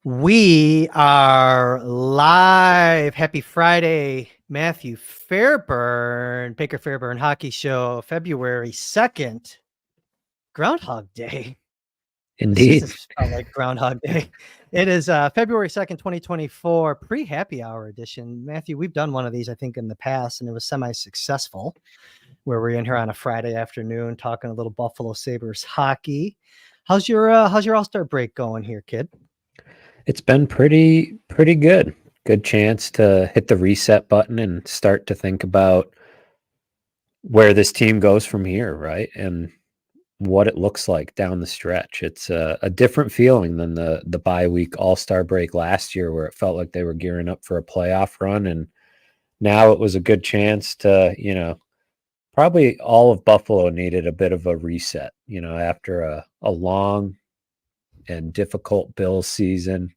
We are live. Happy Friday, Matthew Fairburn, Baker Fairburn Hockey Show, February 2nd, Groundhog Day. The Indeed. season's felt like Groundhog Day. It is February 2nd, 2024, pre-happy hour edition. Matthew, we've done one of these, I think, in the past, and it was semi-successful, where we're in here on a Friday afternoon talking a little Buffalo Sabres hockey. How's your All-Star break going here, kid? It's been pretty good. Good chance to hit the reset button and start to think about where this team goes from here, right? And what it looks like down the stretch. It's a different feeling than the bye week All-Star break last year where it felt like they were gearing up for a playoff run, and now it was a good chance to, probably all of Buffalo needed a bit of a reset, after a long and difficult Bills season.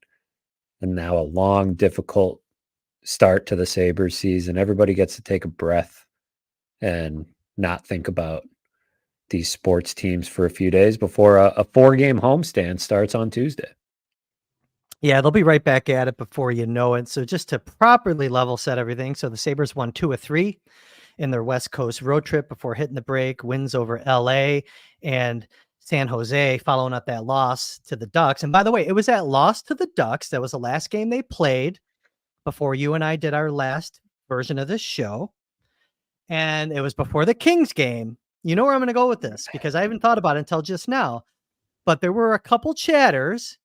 And now a long, difficult start to the Sabres season. Everybody gets to take a breath and not think about these sports teams for a few days before a 4-game homestand starts on Tuesday. Yeah, they'll be right back at it before you know it. So just to properly level set everything. So the Sabres won 2 of 3 in their West Coast road trip before hitting the break, wins over LA and San Jose, following up that loss to the Ducks. And by the way, it was that loss to the Ducks that was the last game they played before you and I did our last version of this show. And it was before the Kings game. You know where I'm going to go with this because I haven't thought about it until just now. But there were a couple chatters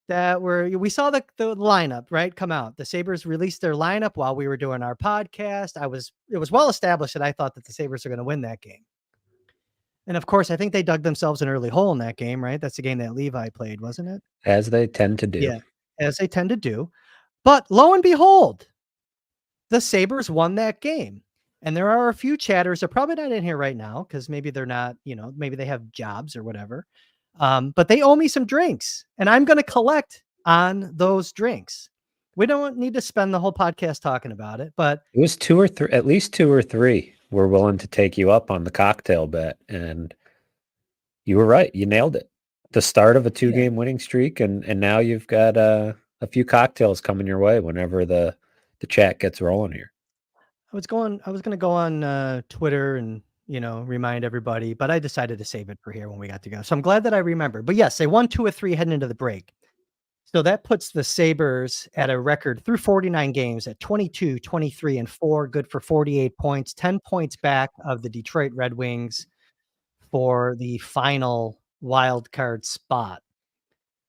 that we saw the lineup, right, come out. The Sabres released their lineup while we were doing our podcast. It was well established that I thought that the Sabres are going to win that game. And of course, I think they dug themselves an early hole in that game, right? That's the game that Levi played, wasn't it? As they tend to do. Yeah, as they tend to do. But lo and behold, the Sabres won that game. And there are a few chatters, they're probably not in here right now because maybe they're not, maybe they have jobs or whatever. But they owe me some drinks and I'm going to collect on those drinks. We don't need to spend the whole podcast talking about it, but it was 2 or 3, at least 2 or 3 were willing to take you up on the cocktail bet. And you were right. You nailed it. The start of a 2-game winning streak. And now you've got a few cocktails coming your way whenever the chat gets rolling here. I was going to go on Twitter and, remind everybody, but I decided to save it for here when we got together. So I'm glad that I remember. But yes, they won 2 or 3 heading into the break. So that puts the Sabres at a record through 49 games at 22, 23, and 4, good for 48 points, 10 points back of the Detroit Red Wings for the final wild card spot.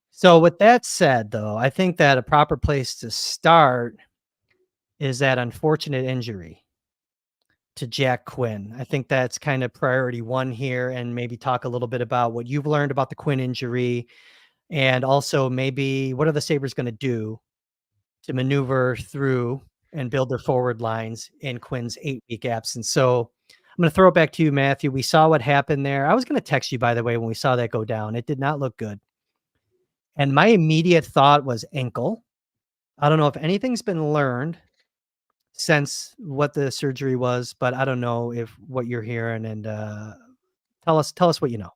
So with that said, though, I think that a proper place to start is that unfortunate injury to Jack Quinn. I think that's kind of priority 1 here, and maybe talk a little bit about what you've learned about the Quinn injury. And also maybe what are the Sabres going to do to maneuver through and build their forward lines in Quinn's 8-week absence. So I'm going to throw it back to you, Matthew. We saw what happened there. I was going to text you, by the way, when we saw that go down. It did not look good. And my immediate thought was ankle. I don't know if anything's been learned since what the surgery was, but I don't know if what you're hearing, and tell us what you know.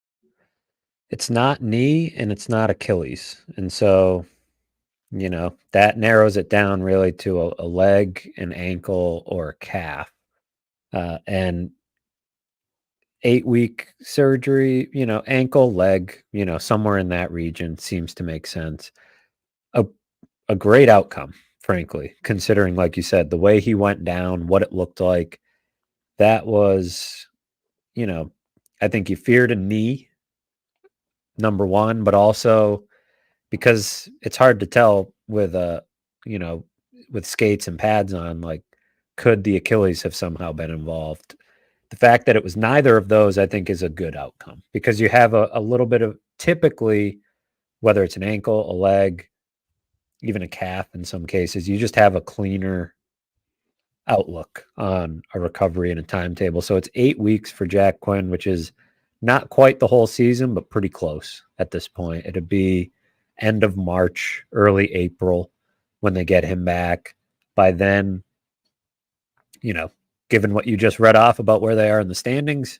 It's not knee and it's not Achilles. And so, that narrows it down really to a leg, an ankle, or a calf. And 8-week surgery, ankle, leg, somewhere in that region seems to make sense. A great outcome, frankly, considering, like you said, the way he went down, what it looked like. That was, I think you feared a knee, number one, but also because it's hard to tell with with skates and pads on, like, could the Achilles have somehow been involved? The fact that it was neither of those, I think, is a good outcome because you have a little bit of, typically, whether it's an ankle, a leg, even a calf in some cases, you just have a cleaner outlook on a recovery and a timetable. So it's 8 weeks for Jack Quinn, which is not quite the whole season, but pretty close at this point. It'd be end of March, early April when they get him back. By then, given what you just read off about where they are in the standings,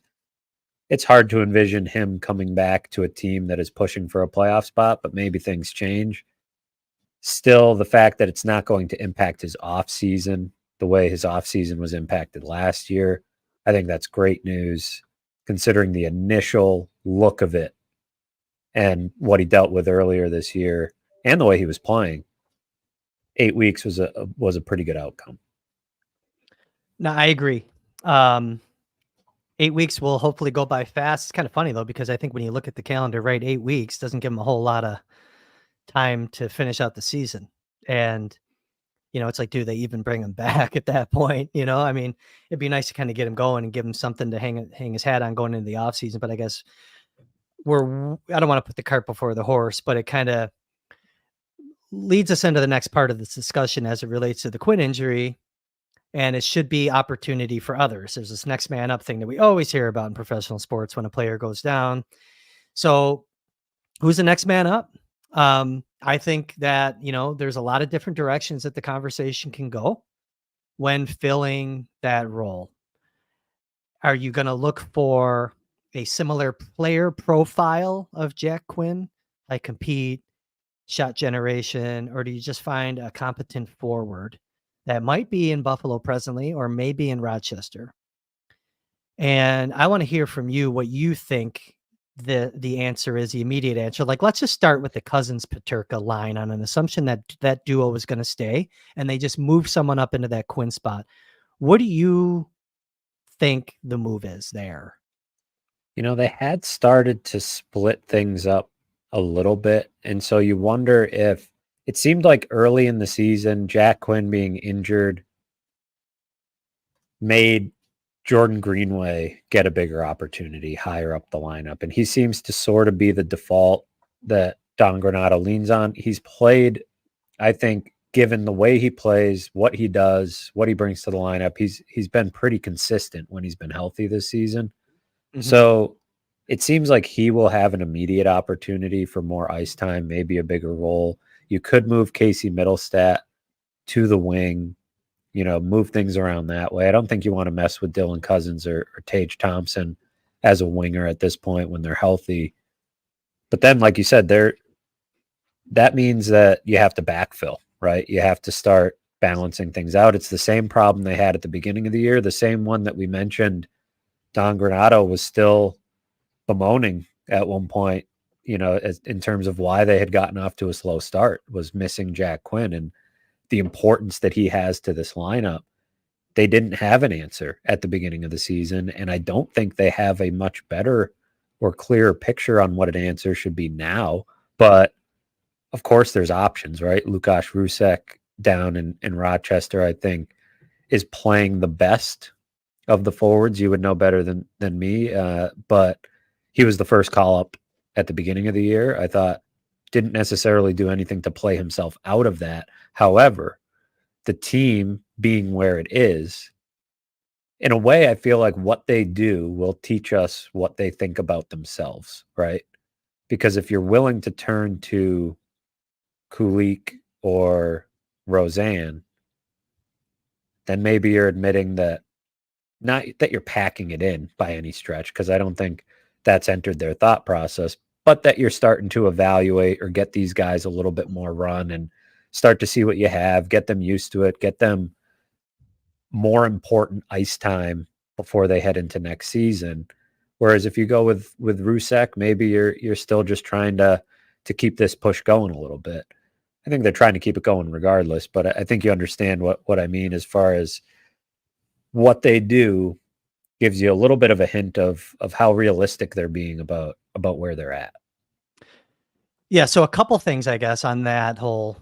it's hard to envision him coming back to a team that is pushing for a playoff spot, but maybe things change. Still, the fact that it's not going to impact his offseason the way his offseason was impacted last year, I think that's great news considering the initial look of it and what he dealt with earlier this year and the way he was playing. 8 weeks was a pretty good outcome. No, I agree. 8 weeks will hopefully go by fast. It's kind of funny though, because I think when you look at the calendar, right, 8 weeks doesn't give him a whole lot of time to finish out the season. And, it's like, do they even bring him back at that point? I mean, it'd be nice to kind of get him going and give him something to hang his hat on going into the offseason. But I guess I don't want to put the cart before the horse, but it kind of leads us into the next part of this discussion as it relates to the Quinn injury. And it should be opportunity for others. There's this next man up thing that we always hear about in professional sports when a player goes down. So who's the next man up? I think that, there's a lot of different directions that the conversation can go when filling that role. Are you going to look for a similar player profile of Jack Quinn, like compete, shot generation, or do you just find a competent forward that might be in Buffalo presently or maybe in Rochester? And I want to hear from you what you think the answer is, the immediate answer. Like, let's just start with the Cousins Paterka line on an assumption that that duo was going to stay and they just move someone up into that Quinn spot. What do you think the move is there? They had started to split things up a little bit. And so you wonder if it seemed like early in the season, Jack Quinn being injured made Jordan Greenway get a bigger opportunity higher up the lineup. And he seems to sort of be the default that Don Granato leans on. He's played, I think, given the way he plays, what he does, what he brings to the lineup, he's been pretty consistent when he's been healthy this season. Mm-hmm. So it seems like he will have an immediate opportunity for more ice time, maybe a bigger role. You could move Casey Middlestat to the wing, move things around that way. I don't think you want to mess with Dylan Cousins or Tage Thompson as a winger at this point when they're healthy. But then, like you said, that means that you have to backfill, right? You have to start balancing things out. It's the same problem they had at the beginning of the year, the same one that we mentioned Don Granato was still bemoaning at one point, in terms of why they had gotten off to a slow start, was missing Jack Quinn and the importance that he has to this lineup. They didn't have an answer at the beginning of the season, and I don't think they have a much better or clearer picture on what an answer should be now. But of course, there's options, right? Lukasz Rusek down in Rochester, I think, is playing the best of the forwards. You would know better than me, but he was the first call up at the beginning of the year. I thought didn't necessarily do anything to play himself out of that. However, the team being where it is, in a way, I feel like what they do will teach us what they think about themselves, right? Because if you're willing to turn to Kulik or Roseanne, then maybe you're admitting that, not that you're packing it in by any stretch, because I don't think that's entered their thought process, but that you're starting to evaluate or get these guys a little bit more run and start to see what you have, get them used to it, get them more important ice time before they head into next season. Whereas if you go with Rusek, maybe you're still just trying to keep this push going a little bit. I think they're trying to keep it going regardless, but I think you understand what I mean as far as what they do gives you a little bit of a hint of how realistic they're being about where they're at. Yeah, so a couple things, I guess, on that whole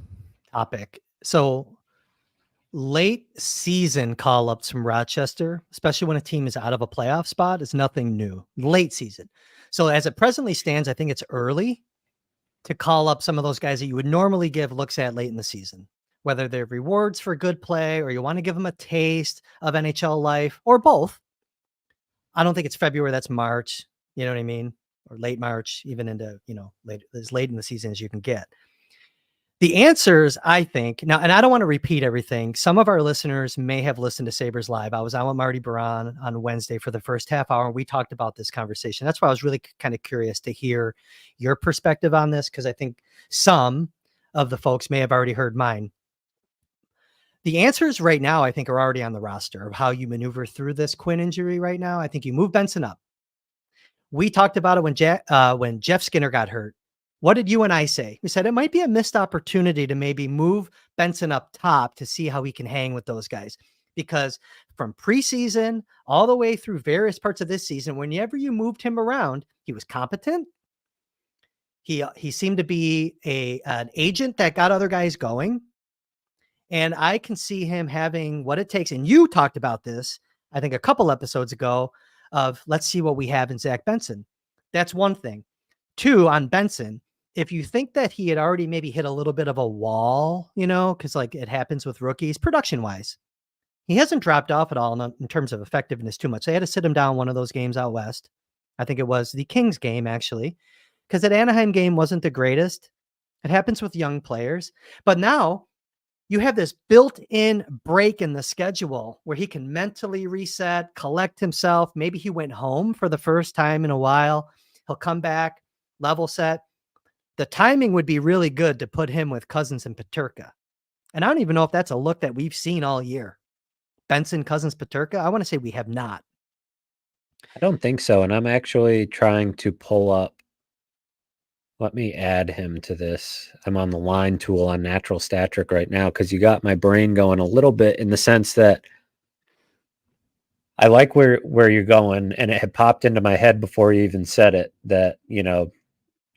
topic. So late season call-ups from Rochester, especially when a team is out of a playoff spot, is nothing new. Late season. So as it presently stands, I think it's early to call up some of those guys that you would normally give looks at late in the season, whether they're rewards for good play or you want to give them a taste of NHL life or both. I don't think it's February, that's March, you know what I mean? Or late March, even into, as late in the season as you can get. The answers, I think, now, and I don't want to repeat everything. Some of our listeners may have listened to Sabres Live. I was on with Marty Baron on Wednesday for the first half hour, and we talked about this conversation. That's why I was really kind of curious to hear your perspective on this, because I think some of the folks may have already heard mine. The answers right now, I think, are already on the roster of how you maneuver through this Quinn injury right now. I think you move Benson up. We talked about it when Jeff Skinner got hurt. What did you and I say? We said it might be a missed opportunity to maybe move Benson up top to see how he can hang with those guys. Because from preseason all the way through various parts of this season, whenever you moved him around, he was competent. He seemed to be an agent that got other guys going. And I can see him having what it takes. And you talked about this, I think, a couple episodes ago of let's see what we have in Zach Benson. That's one thing. Two, on Benson, if you think that he had already maybe hit a little bit of a wall, because like it happens with rookies, production wise, he hasn't dropped off at all in terms of effectiveness too much. They had to sit him down one of those games out west. I think it was the Kings game, actually, because that Anaheim game wasn't the greatest. It happens with young players. But now you have this built-in break in the schedule where he can mentally reset, collect himself. Maybe he went home for the first time in a while. He'll come back, level set. The timing would be really good to put him with Cousins and Peterka. And I don't even know if that's a look that we've seen all year. Benson, Cousins, Peterka. I want to say we have not. I don't think so. And I'm actually trying to pull up. Let me add him to this. I'm on the line tool on Natural Stat Trick right now because you got my brain going a little bit in the sense that I like where you're going, and it had popped into my head before you even said it that,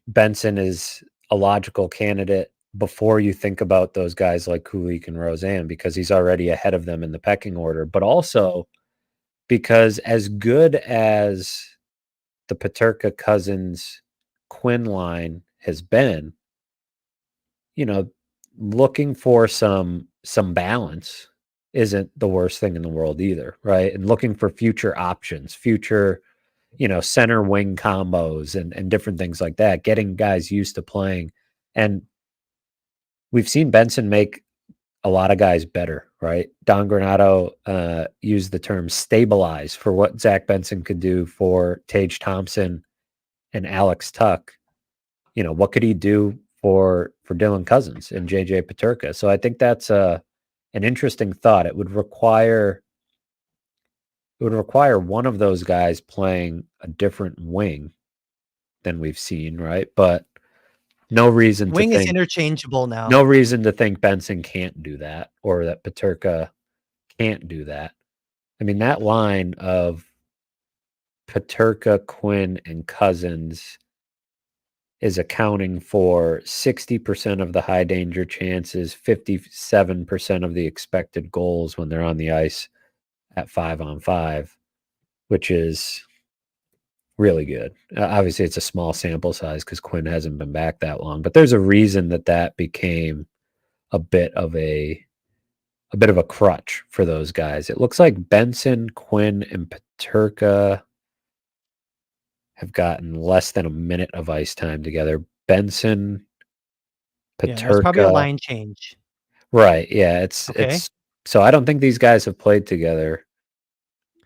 Benson is a logical candidate before you think about those guys like Kulik and Roseanne because he's already ahead of them in the pecking order, but also because as good as the Peterka Cousins Quinn line has been, looking for some balance isn't the worst thing in the world either, right? And looking for future options, future, center wing combos and different things like that, getting guys used to playing. And we've seen Benson make a lot of guys better, right? Don Granato used the term stabilize for what Zach Benson could do for Tage Thompson and Alex Tuck. What could he do for Dylan Cousins and JJ Peterka? So I think that's an interesting thought. It would require one of those guys playing a different wing than we've seen, right? But no reason Wing to is think interchangeable now. no reason to think Benson can't do that or that Peterka can't do that. I mean, that line of Peterka, Quinn, and Cousins is accounting for 60% of the high danger chances, 57% of the expected goals when they're on the ice at 5-on-5, which is really good. Obviously, it's a small sample size because Quinn hasn't been back that long, but there's a reason that became a bit of a crutch for those guys. It looks like Benson, Quinn, and Peterka have gotten less than a minute of ice time together. Benson, Yeah, there's probably a Peterka. line change. Right. Yeah. It's Okay. so I don't think these guys have played together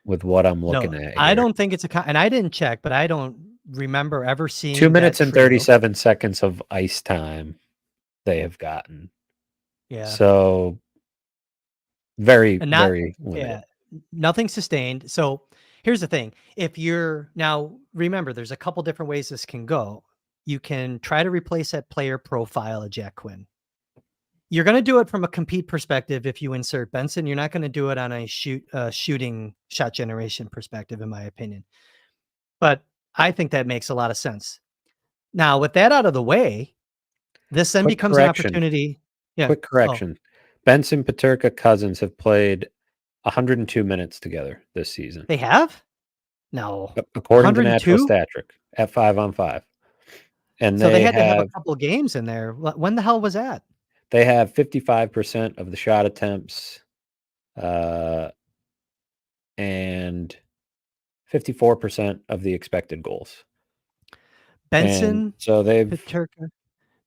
with what I'm looking No, at I here. don't think it's and I didn't check, but I don't remember ever seeing 2 minutes that and trio. 37 seconds of ice time they have gotten. Yeah. So very, And not, very limited. nothing sustained. So here's the thing. If you're now, remember, there's a couple different ways this can go. You can try to replace that player profile of Jack Quinn. You're going to do it from a compete perspective. If you insert Benson, you're not going to do it on a shooting shot generation perspective, in my opinion. But I think that makes a lot of sense. Now, with that out of the way, this then Quick becomes an correction. opportunity. Yeah. Quick correction. Benson, Peterka, Cousins have played 102 minutes together this season. They have? No. According to 102? Natural Stat Trick at 5-on-5. And So they had to have a have couple games in there. When the hell was that? they have 55% of the shot attempts and 54% of the expected goals. Benson, And so they've Peterka.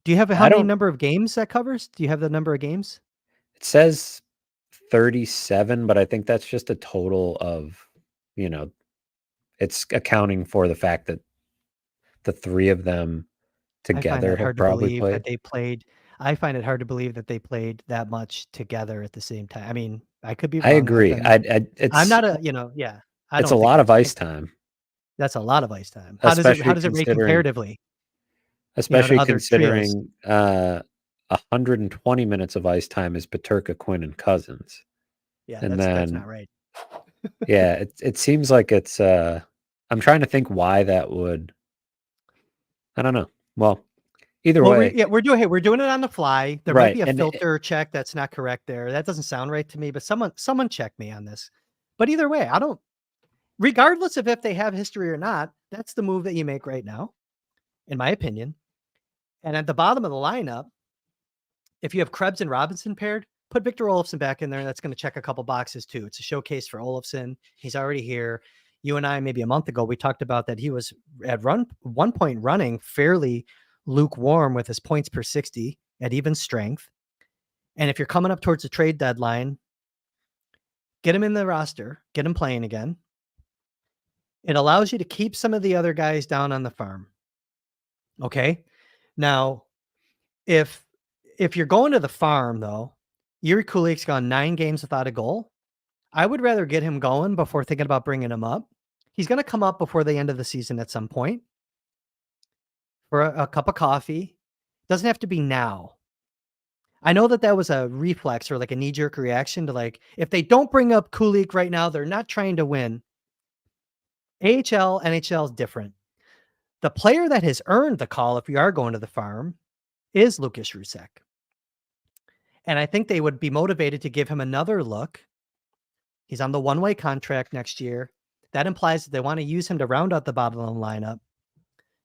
Do you have how many number of games that covers? Do you have the number of games? It says 37, but I think that's just a total of, it's accounting for the fact that the three of them I find together that have hard to probably believe that played. they played. I find it hard to believe that they played that much together at the same time. I mean, I could be I wrong. agree. I'm It's not a, I it's a don't think lot of that's ice time, that's a lot of ice time. How especially does it rate considering comparatively, to especially other trios? considering 120 minutes of ice time is Peterka, Quinn, and Cousins. Yeah, And that's then not right. yeah, it seems like it's I'm trying to think why that would. I don't know. Well, either Well, way, we're doing it on the fly. There might right. be a And filter check that's not correct there. That doesn't sound right to me, but someone check me on this. But either way, I don't regardless of if they have history or not, that's the move that you make right now, in my opinion. And at the bottom of the lineup, if you have Krebs and Robinson paired, put Victor Olofsson back in there. That's going to check a couple boxes too. It's a showcase for Olofsson. He's already here. You and I, maybe a month ago, we talked about that he was at one point running fairly lukewarm with his points per 60 at even strength. And if you're coming up towards the trade deadline, get him in the roster, get him playing again. It allows you to keep some of the other guys down on the farm. Okay. Now, if you're going to the farm though, Yuri Kulik's gone 9 games without a goal. I would rather get him going before thinking about bringing him up. He's going to come up before the end of the season at some point for a cup of coffee. Doesn't have to be now. I know that was a reflex or like a knee-jerk reaction to like, if they don't bring up Kulik right now, they're not trying to win. AHL, NHL is different. The player that has earned the call, if we are going to the farm, is Lucas Rusek. And I think they would be motivated to give him another look. He's on the one-way contract next year. That implies that they want to use him to round out the bottom of the lineup.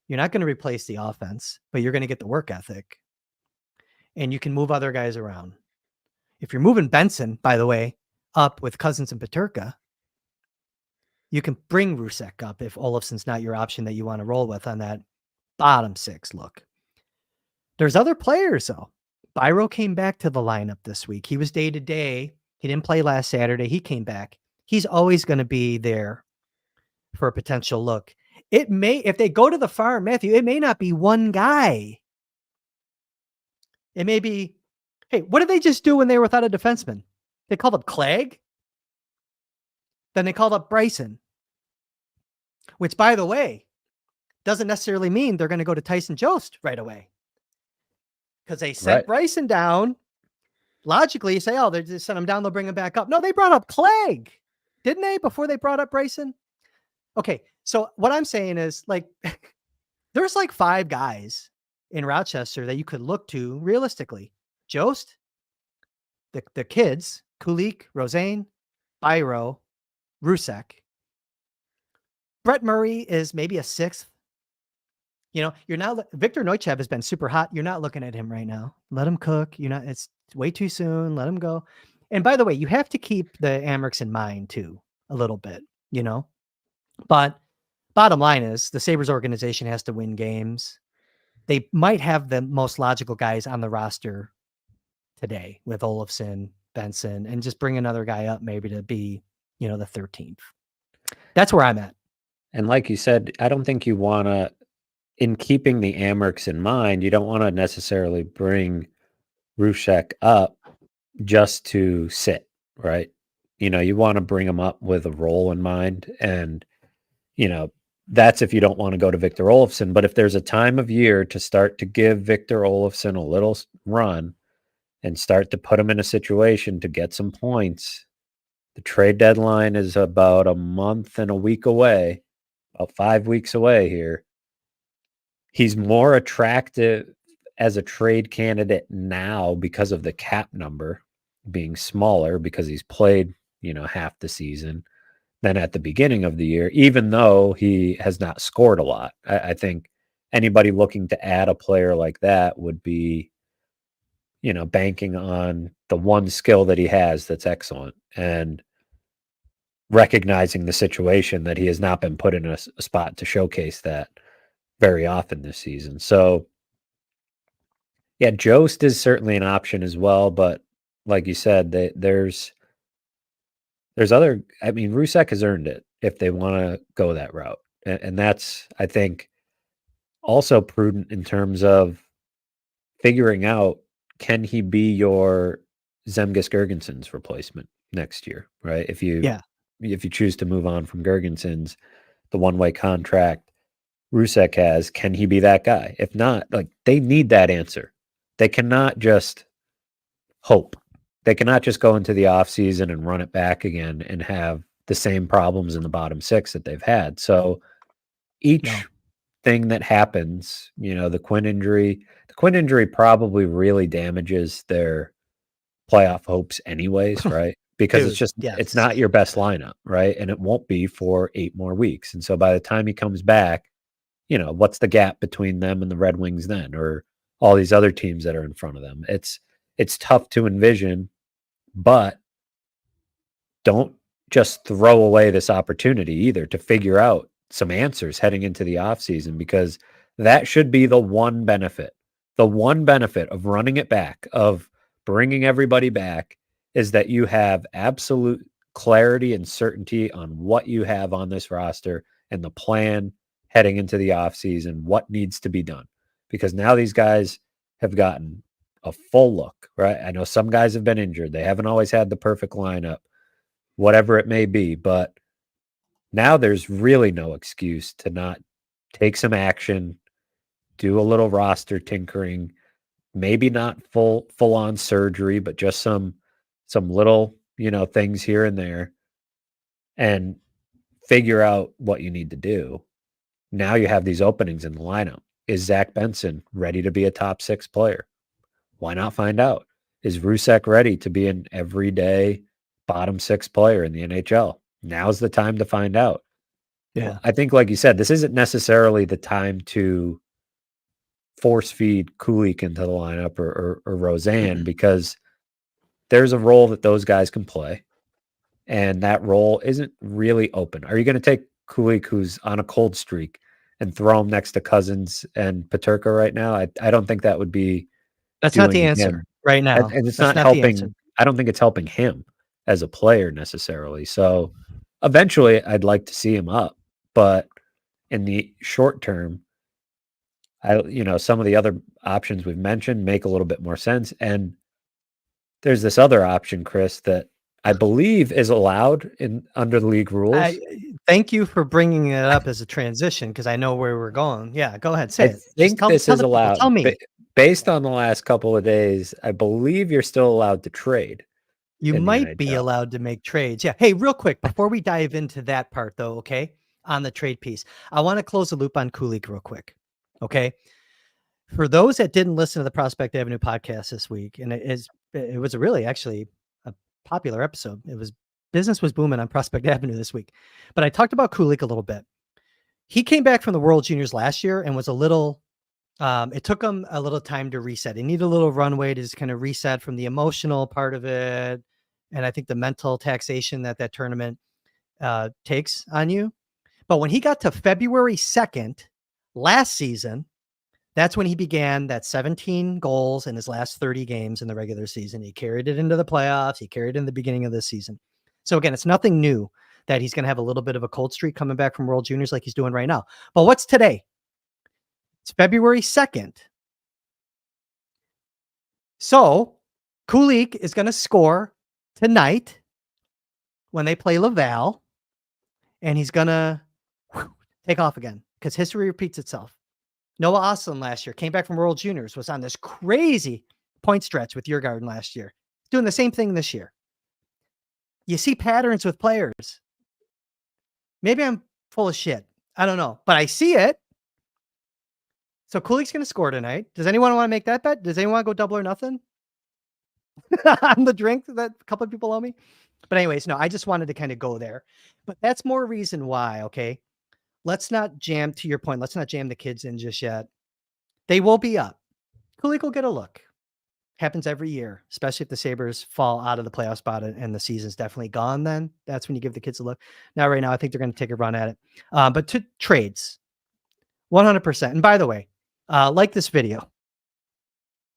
You're not going to replace the offense, but you're going to get the work ethic. And you can move other guys around. If you're moving Benson, by the way, up with Cousins and Peterka, you can bring Rusek up if Olofsson's not your option that you want to roll with on that bottom 6 look. There's other players, though. Byro came back to the lineup this week. He was day-to-day. He didn't play last Saturday. He came back. He's always going to be there for a potential look. It may, if they go to the farm, Matthew, it may not be one guy. It may be, hey, what did they just do when they were without a defenseman? They called up Clegg. Then they called up Bryson. Which, by the way, doesn't necessarily mean they're going to go to Tyson Jost right away. Because they sent Bryson down. Logically, you say, oh, they just sent him down, they'll bring him back up. No, they brought up Clegg, didn't they, before they brought up Bryson? Okay, so what I'm saying is, like, there's like 5 guys in Rochester that you could look to realistically. Jost, the kids, Kulik, Rosane, Byro, Rusek. Brett Murray is maybe a 6th. You know, you're not Victor Neuchev has been super hot. You're not looking at him right now. Let him cook. It's way too soon. Let him go. And by the way, you have to keep the Amerks in mind too, a little bit, But bottom line is the Sabres organization has to win games. They might have the most logical guys on the roster today with Olofsson, Benson, and just bring another guy up maybe to be, the 13th. That's where I'm at. And like you said, I don't think you want to, in keeping the Amerks in mind, you don't want to necessarily bring Rusek up just to sit, right? You want to bring him up with a role in mind. And, that's if you don't want to go to Victor Olofsson. But if there's a time of year to start to give Victor Olofsson a little run and start to put him in a situation to get some points, the trade deadline is about a month and a week away, about 5 weeks away here. He's more attractive as a trade candidate now because of the cap number being smaller, because he's played, half the season, than at the beginning of the year, even though he has not scored a lot. I think anybody looking to add a player like that would be, banking on the one skill that he has that's excellent, and recognizing the situation that he has not been put in a spot to showcase that very often this season. So yeah, Jost is certainly an option as well, but like you said, there's other. I mean, Rusek has earned it if they want to go that route, and that's, I think, also prudent in terms of figuring out can he be your Zemgus Girgensons replacement next year, right? If you choose to move on from Girgensons, the one-way contract Rusek has, can he be that guy? If not, like, they need that answer. They cannot just hope. They cannot just go into the offseason and run it back again and have the same problems in the bottom six that they've had. So each thing that happens, the Quinn injury probably really damages their playoff hopes anyways, right? Because Dude, it's not your best lineup, right? And it won't be for 8 more weeks. And so by the time he comes back, what's the gap between them and the Red Wings then, or all these other teams that are in front of them? It's tough to envision, but don't just throw away this opportunity either to figure out some answers heading into the offseason, because that should be the one benefit. The one benefit of running it back, of bringing everybody back, is that you have absolute clarity and certainty on what you have on this roster and the plan heading into the offseason, what needs to be done. Because now these guys have gotten a full look, right? I know some guys have been injured. They haven't always had the perfect lineup, whatever it may be. But now there's really no excuse to not take some action, do a little roster tinkering, maybe not full on surgery, but just some little, things here and there, and figure out what you need to do. Now you have these openings in the lineup. Is Zach Benson ready to be a top 6 player? Why not find out? Is Rusek ready to be an everyday bottom 6 player in the NHL? Now's the time to find out. Yeah. I think, like you said, this isn't necessarily the time to force feed Kulik into the lineup or Roseanne, because there's a role that those guys can play, and that role isn't really open. Are you going to take Kulik, who's on a cold streak, and throw him next to Cousins and Peterka right now? I don't think that would be That's not the doing answer him right now. and it's That's not not the answer. helping. I don't think it's helping him as a player necessarily. So eventually I'd like to see him up, but in the short term, some of the other options we've mentioned make a little bit more sense. And there's this other option, Chris, that I believe is allowed under the league rules. Thank you for bringing it up as a transition, because I know where we're going. Yeah, go ahead, say I it. think Tell this the is people, allowed. tell me. Based on the last couple of days, I believe you're still allowed to trade. You in the might be NHL. allowed to make trades. Yeah. Hey, real quick, before we dive into that part though, okay, on the trade piece, I want to close the loop on Kulik real quick. Okay. For those that didn't listen to the Prospect Avenue podcast this week, and it was really actually a popular episode. Business was booming on Prospect Avenue this week, but I talked about Kulik a little bit. He came back from the World Juniors last year and was a little, it took him a little time to reset. He needed a little runway to just kind of reset from the emotional part of it. And I think the mental taxation that tournament takes on you. But when he got to February 2nd last season, that's when he began that 17 goals in his last 30 games in the regular season. He carried it into the playoffs. He carried it in the beginning of this season. So again, it's nothing new that he's going to have a little bit of a cold streak coming back from World Juniors like he's doing right now. But what's today? It's February 2nd. So Kulik is going to score tonight when they play Laval, and he's going to take off again because history repeats itself. Noah Ostlund last year came back from World Juniors, was on this crazy point stretch with Djurgården last year, doing the same thing this year. You see patterns with players. Maybe I'm full of shit. I don't know, but I see it. So Kulik's going to score tonight. Does anyone want to make that bet? Does anyone want to go double or nothing on the drink that a couple of people owe me? But anyways, no, I just wanted to kind of go there. But that's more reason why, okay? Let's not jam, to your point, let's not jam the kids in just yet. They will be up. Kulik will get a look. Happens every year, especially if the Sabres fall out of the playoff spot and the season's definitely gone. Then that's when you give the kids a look. Now, right now, I think they're going to take a run at it. But to trades, 100%. And by the way, like this video.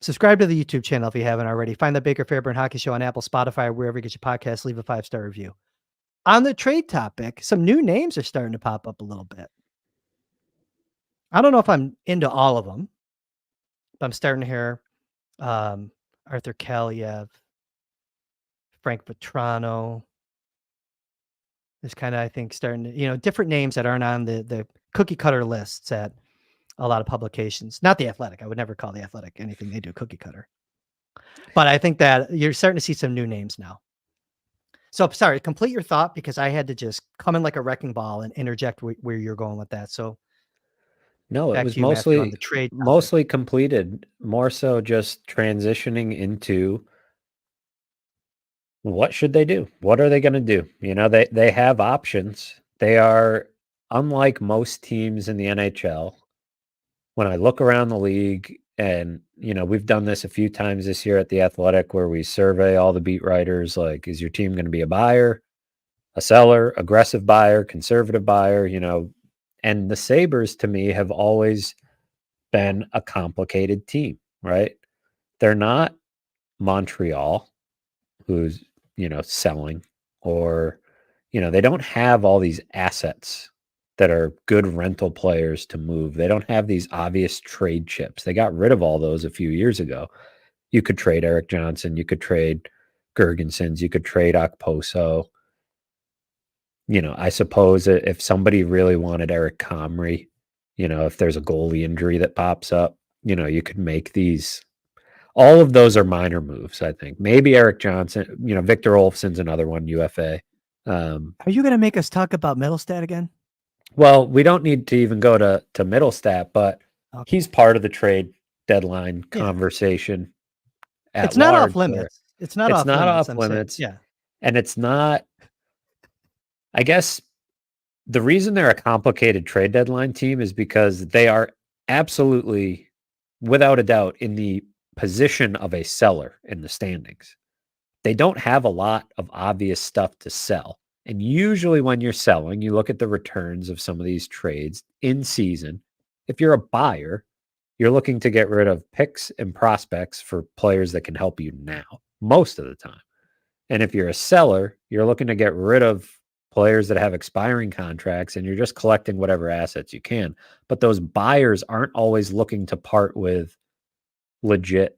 Subscribe to the YouTube channel if you haven't already. Find the Baker Fairburn Hockey Show on Apple, Spotify, or wherever you get your podcasts. Leave a 5-star review. On the trade topic, some new names are starting to pop up a little bit. I don't know if I'm into all of them, but I'm starting to hear Arthur Kaliev, Frank Vetrano. Is kind of, I think, starting to, different names that aren't on the cookie cutter lists at a lot of publications. Not The Athletic. I would never call The Athletic anything they do cookie cutter. But I think that you're starting to see some new names now. So sorry, complete your thought because I had to just come in like a wrecking ball and interject where you're going with that. So No, it back was to you, Matthew, on the trade topic. mostly completed, more so just transitioning into what should they do? What are they going to do? They have options. They are unlike most teams in the NHL. When I look around the league, and we've done this a few times this year at The Athletic where we survey all the beat writers, like, is your team going to be a buyer, a seller, aggressive buyer, conservative buyer, and the Sabres to me have always been a complicated team, right? They're not Montreal, who's, selling, or, they don't have all these assets that are good rental players to move. They don't have these obvious trade chips. They got rid of all those a few years ago. You could trade Eric Johnson, you could trade Gergensons, you could trade Okposo. I suppose if somebody really wanted Eric Comrie, if there's a goalie injury that pops up, you could make these. All of those are minor moves, I think. Maybe Eric Johnson, Victor Olofsson's another one, UFA. Are you going to make us talk about Middlestat again? Well, we don't need to even go to Middlestat, but he's part of the trade deadline conversation. It's not off limits. It's not off limits. Yeah. And it's not, I guess the reason they're a complicated trade deadline team is because they are absolutely, without a doubt, in the position of a seller in the standings. They don't have a lot of obvious stuff to sell. And usually when you're selling, you look at the returns of some of these trades in season. If you're a buyer, you're looking to get rid of picks and prospects for players that can help you now, most of the time. And if you're a seller, you're looking to get rid of players that have expiring contracts and you're just collecting whatever assets you can. But those buyers aren't always looking to part with legit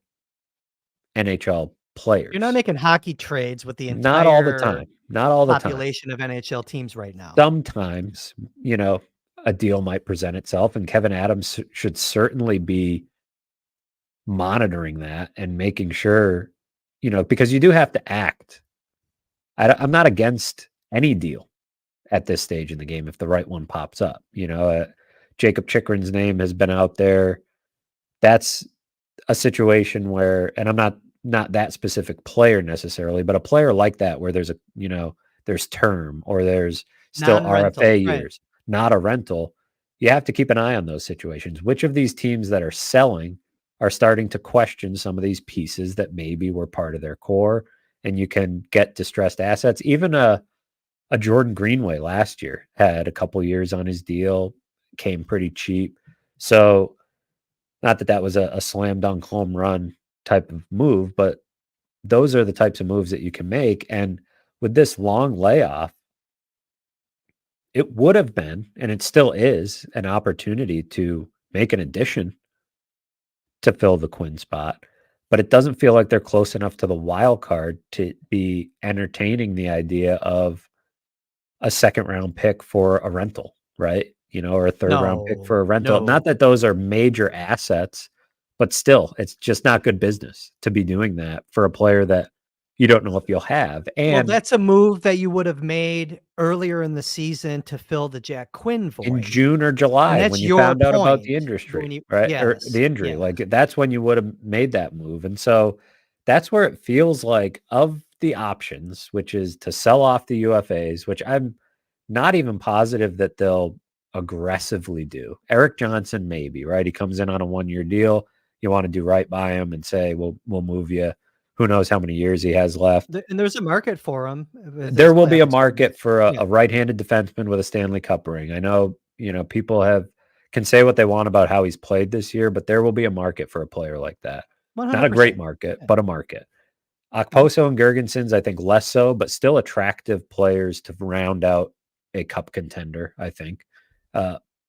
NHL players. You're not making hockey trades with the entire not all the time. Not all the population of NHL teams right now. Sometimes, a deal might present itself, and Kevin Adams should certainly be monitoring that and making sure, because you do have to act. I'm not against any deal at this stage in the game if the right one pops up. Jacob Chikrin's name has been out there. That's a situation where, and I'm not that specific player necessarily, but a player like that where there's there's term or there's still RFA years, not a rental. You have to keep an eye on those situations. Which of these teams that are selling are starting to question some of these pieces that maybe were part of their core, and you can get distressed assets. Even a Jordan Greenway last year had a couple years on his deal, came pretty cheap. So not that was a slam dunk home run type of move, but those are the types of moves that you can make. And with this long layoff, it would have been, and it still is, an opportunity to make an addition to fill the Quinn spot. But it doesn't feel like they're close enough to the wild card to be entertaining the idea of a second round pick for a rental, right? Or a third round pick for a rental. Not that those are major assets, but still, it's just not good business to be doing that for a player that you don't know if you'll have. And that's a move that you would have made earlier in the season to fill the Jack Quinn void in June or July when you found out about the industry, right? Yes, or the injury. Like that's when you would have made that move. And so that's where it feels like, of the options, which is to sell off the UFAs, which I'm not even positive that they'll aggressively do. Eric Johnson, maybe, right? He comes in on a 1-year deal. You want to do right by him and say, we'll move you. Who knows how many years he has left. And there's a market for him. There will be a market for a right-handed defenseman with a Stanley Cup ring. I know, people can say what they want about how he's played this year, but there will be a market for a player like that. 100%. Not a great market, but a market. Okposo and Gergensons, I think less so, but still attractive players to round out a cup contender, I think.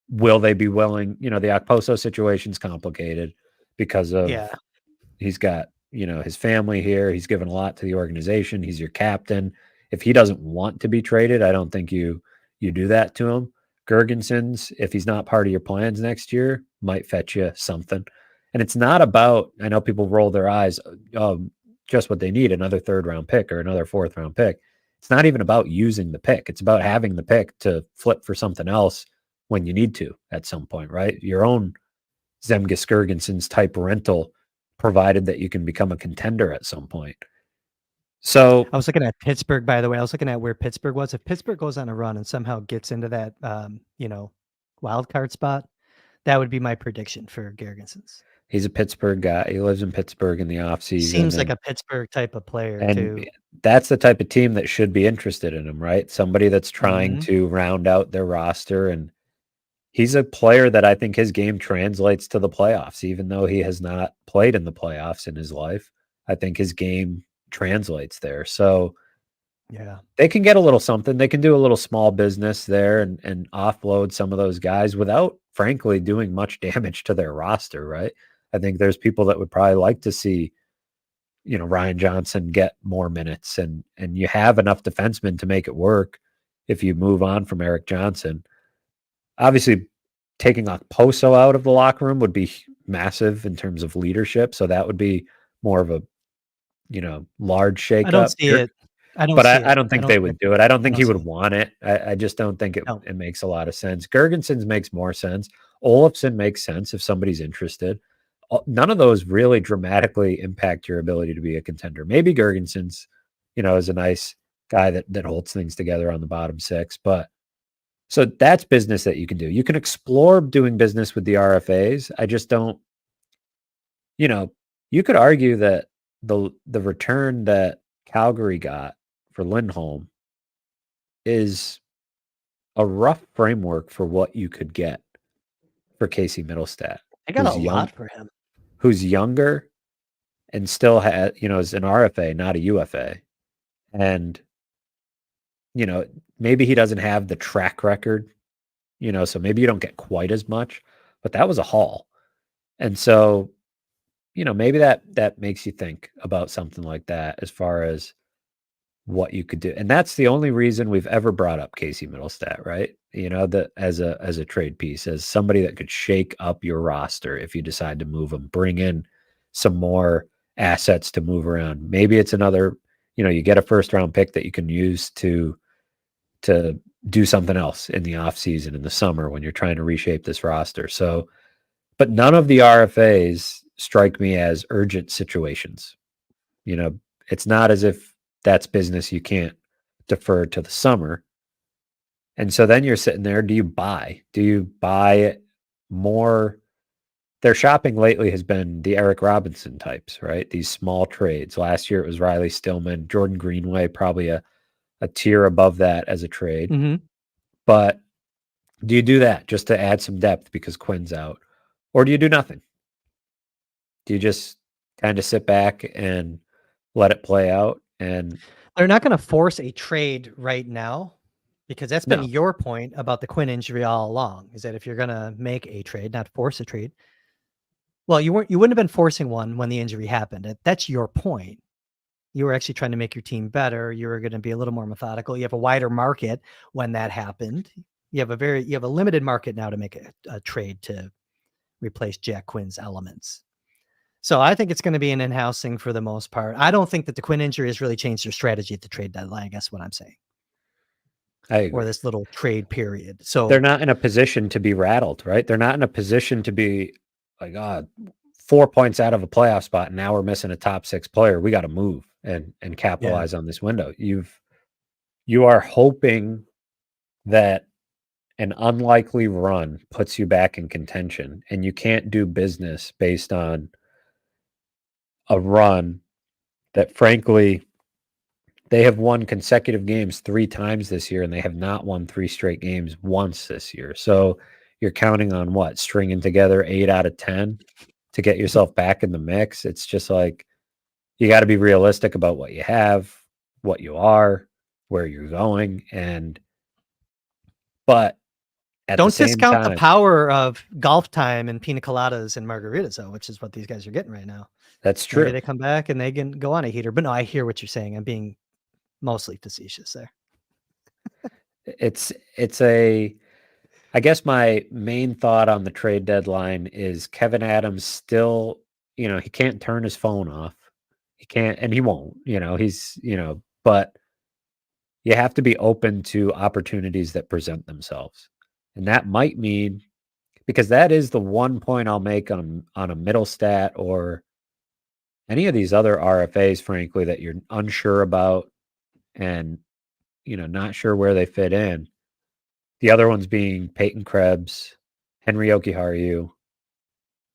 Will they be willing? The Okposo situation's complicated because of he's got his family here. He's given a lot to the organization. He's your captain. If he doesn't want to be traded, I don't think you do that to him. Gergensen's, if he's not part of your plans next year, might fetch you something. And it's not about, I know people roll their eyes, just what they need, another third round pick or another fourth round pick. It's not even about using the pick. It's about having the pick to flip for something else when you need to at some point, right? Your own Zemgus Girgensons type rental, provided that you can become a contender at some point. So I was looking at Pittsburgh, by the way. I was looking at where Pittsburgh was. If Pittsburgh goes on a run and somehow gets into that, wild card spot, that would be my prediction for Gergensons. he's a Pittsburgh guy. He lives in Pittsburgh in the offseason. Seems like a Pittsburgh type of player and too. that's the type of team that should be interested in him, right? Somebody that's trying Mhm. to round out their roster. And he's a player that I think his game translates to the playoffs, even though he has not played in the playoffs in his life. I think his game translates there. So Yeah. they can get a little something. They can do a little small business there and offload some of those guys without, frankly, doing much damage to their roster, right? I think there's people that would probably like to see, Ryan Johnson get more minutes, and you have enough defensemen to make it work if you move on from Eric Johnson. Obviously, taking Okposo out of the locker room would be massive in terms of leadership. So that would be more of a, large I don't shakeup. see it. I don't But see I it. don't I think don't they see would it. do it. I don't think I he don't see would it. want it. I just don't think No. it makes a lot of sense. Gergensons makes more sense. Olofsson makes sense if somebody's interested. None of those really dramatically impact your ability to be a contender. Maybe Gergensons, is a nice guy that holds things together on the bottom six. But so that's business that you can do. You can explore doing business with the RFAs. I just don't, you could argue that the return that Calgary got for Lindholm is a rough framework for what you could get for Casey Middlestat, I got a lot for him. who's younger and still has, is an RFA, not a UFA. And, maybe he doesn't have the track record, so maybe you don't get quite as much, but that was a haul. And so, maybe that makes you think about something like that as far as what you could do. And that's the only reason we've ever brought up Casey Middlestat, right? That as a trade piece, as somebody that could shake up your roster if you decide to move them, bring in some more assets to move around. Maybe it's another, you get a first round pick that you can use to do something else in the off season in the summer when you're trying to reshape this roster. So, but none of the RFAs strike me as urgent situations. It's not as if that's business you can't defer to the summer. And so then you're sitting there, do you buy? Do you buy more? Their shopping lately has been the Eric Robinson types, right? These small trades. Last year it was Riley Stillman, Jordan Greenway, probably a tier above that as a trade. Mm-hmm. But do you do that just to add some depth because Quinn's out? Or do you do nothing? Do you just kind of sit back and let it play out? And They're not going to force a trade right now because that's been no, your point about the Quinn injury all along, is that if you're going to make a trade, not force a trade. Well, you wouldn't have been forcing one when the injury happened. That's your point. You were actually trying to make your team better. You were going to be a little more methodical. You have a wider market when that happened. You have a limited market now to make a trade to replace Jack Quinn's elements. So I think it's going to be an in-house thing for the most part. I don't think that the Quinn injury has really changed their strategy at the trade deadline. I guess what I'm saying. I agree. Or this little trade period. So They're not in a position to be rattled, right? They're not in a position to be like, 4 points out of a playoff spot, and now we're missing a top 6 player. We got to move and capitalize on this window. You are hoping that an unlikely run puts you back in contention, and you can't do business based on a run that, frankly, they have won consecutive games 3 times this year, and they have not won 3 straight games once this year. So you're counting on what? Stringing together 8 out of 10 to get yourself back in the mix. It's just like you got to be realistic about what you have, what you are, where you're going, but at the don't same discount the time, power of golf time and pina coladas and margaritas, though, which is what these guys are getting right now. That's Maybe true. they come back and they can go on a heater. But no, I hear what you're saying. I'm being mostly facetious there. It's a I guess my main thought on the trade deadline is Kevin Adams still, he can't turn his phone off. He can't, and he won't, but you have to be open to opportunities that present themselves. And that might mean, because that is the one point I'll make on a middle stat or any of these other RFAs, frankly, that you're unsure about and, not sure where they fit in. The other ones being Peyton Krebs, Henry Jokiharju,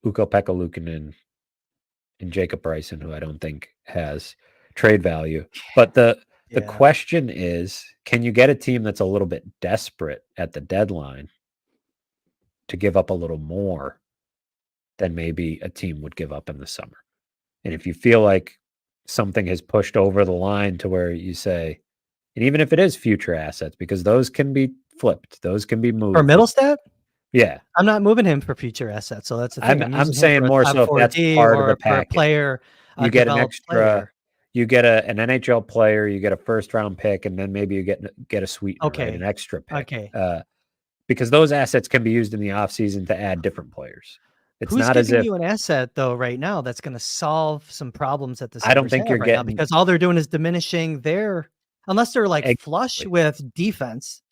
Ukko-Pekka Luukkonen, and Jacob Bryson, who I don't think has trade value. But the question is, can you get a team that's a little bit desperate at the deadline to give up a little more than maybe a team would give up in the summer? And if you feel like something has pushed over the line to where you say, and even if it is future assets, because those can be flipped, those can be moved. For Middlestat? Yeah. I'm not moving him for future assets. So that's the thing. I'm using him saying for a more top so if that's 4D part of or the for a package. player, You a get an developed extra, player. you get an NHL player, you get a first round pick, and then maybe you get a sweetener, right? An extra pick. Okay. Because those assets can be used in the offseason to add different players. It's Who's not as giving if you an asset though right now that's going to solve some problems that the I don't Sabres think have you're right now, getting because all they're doing is diminishing their, unless they're like flush exactly. with defense.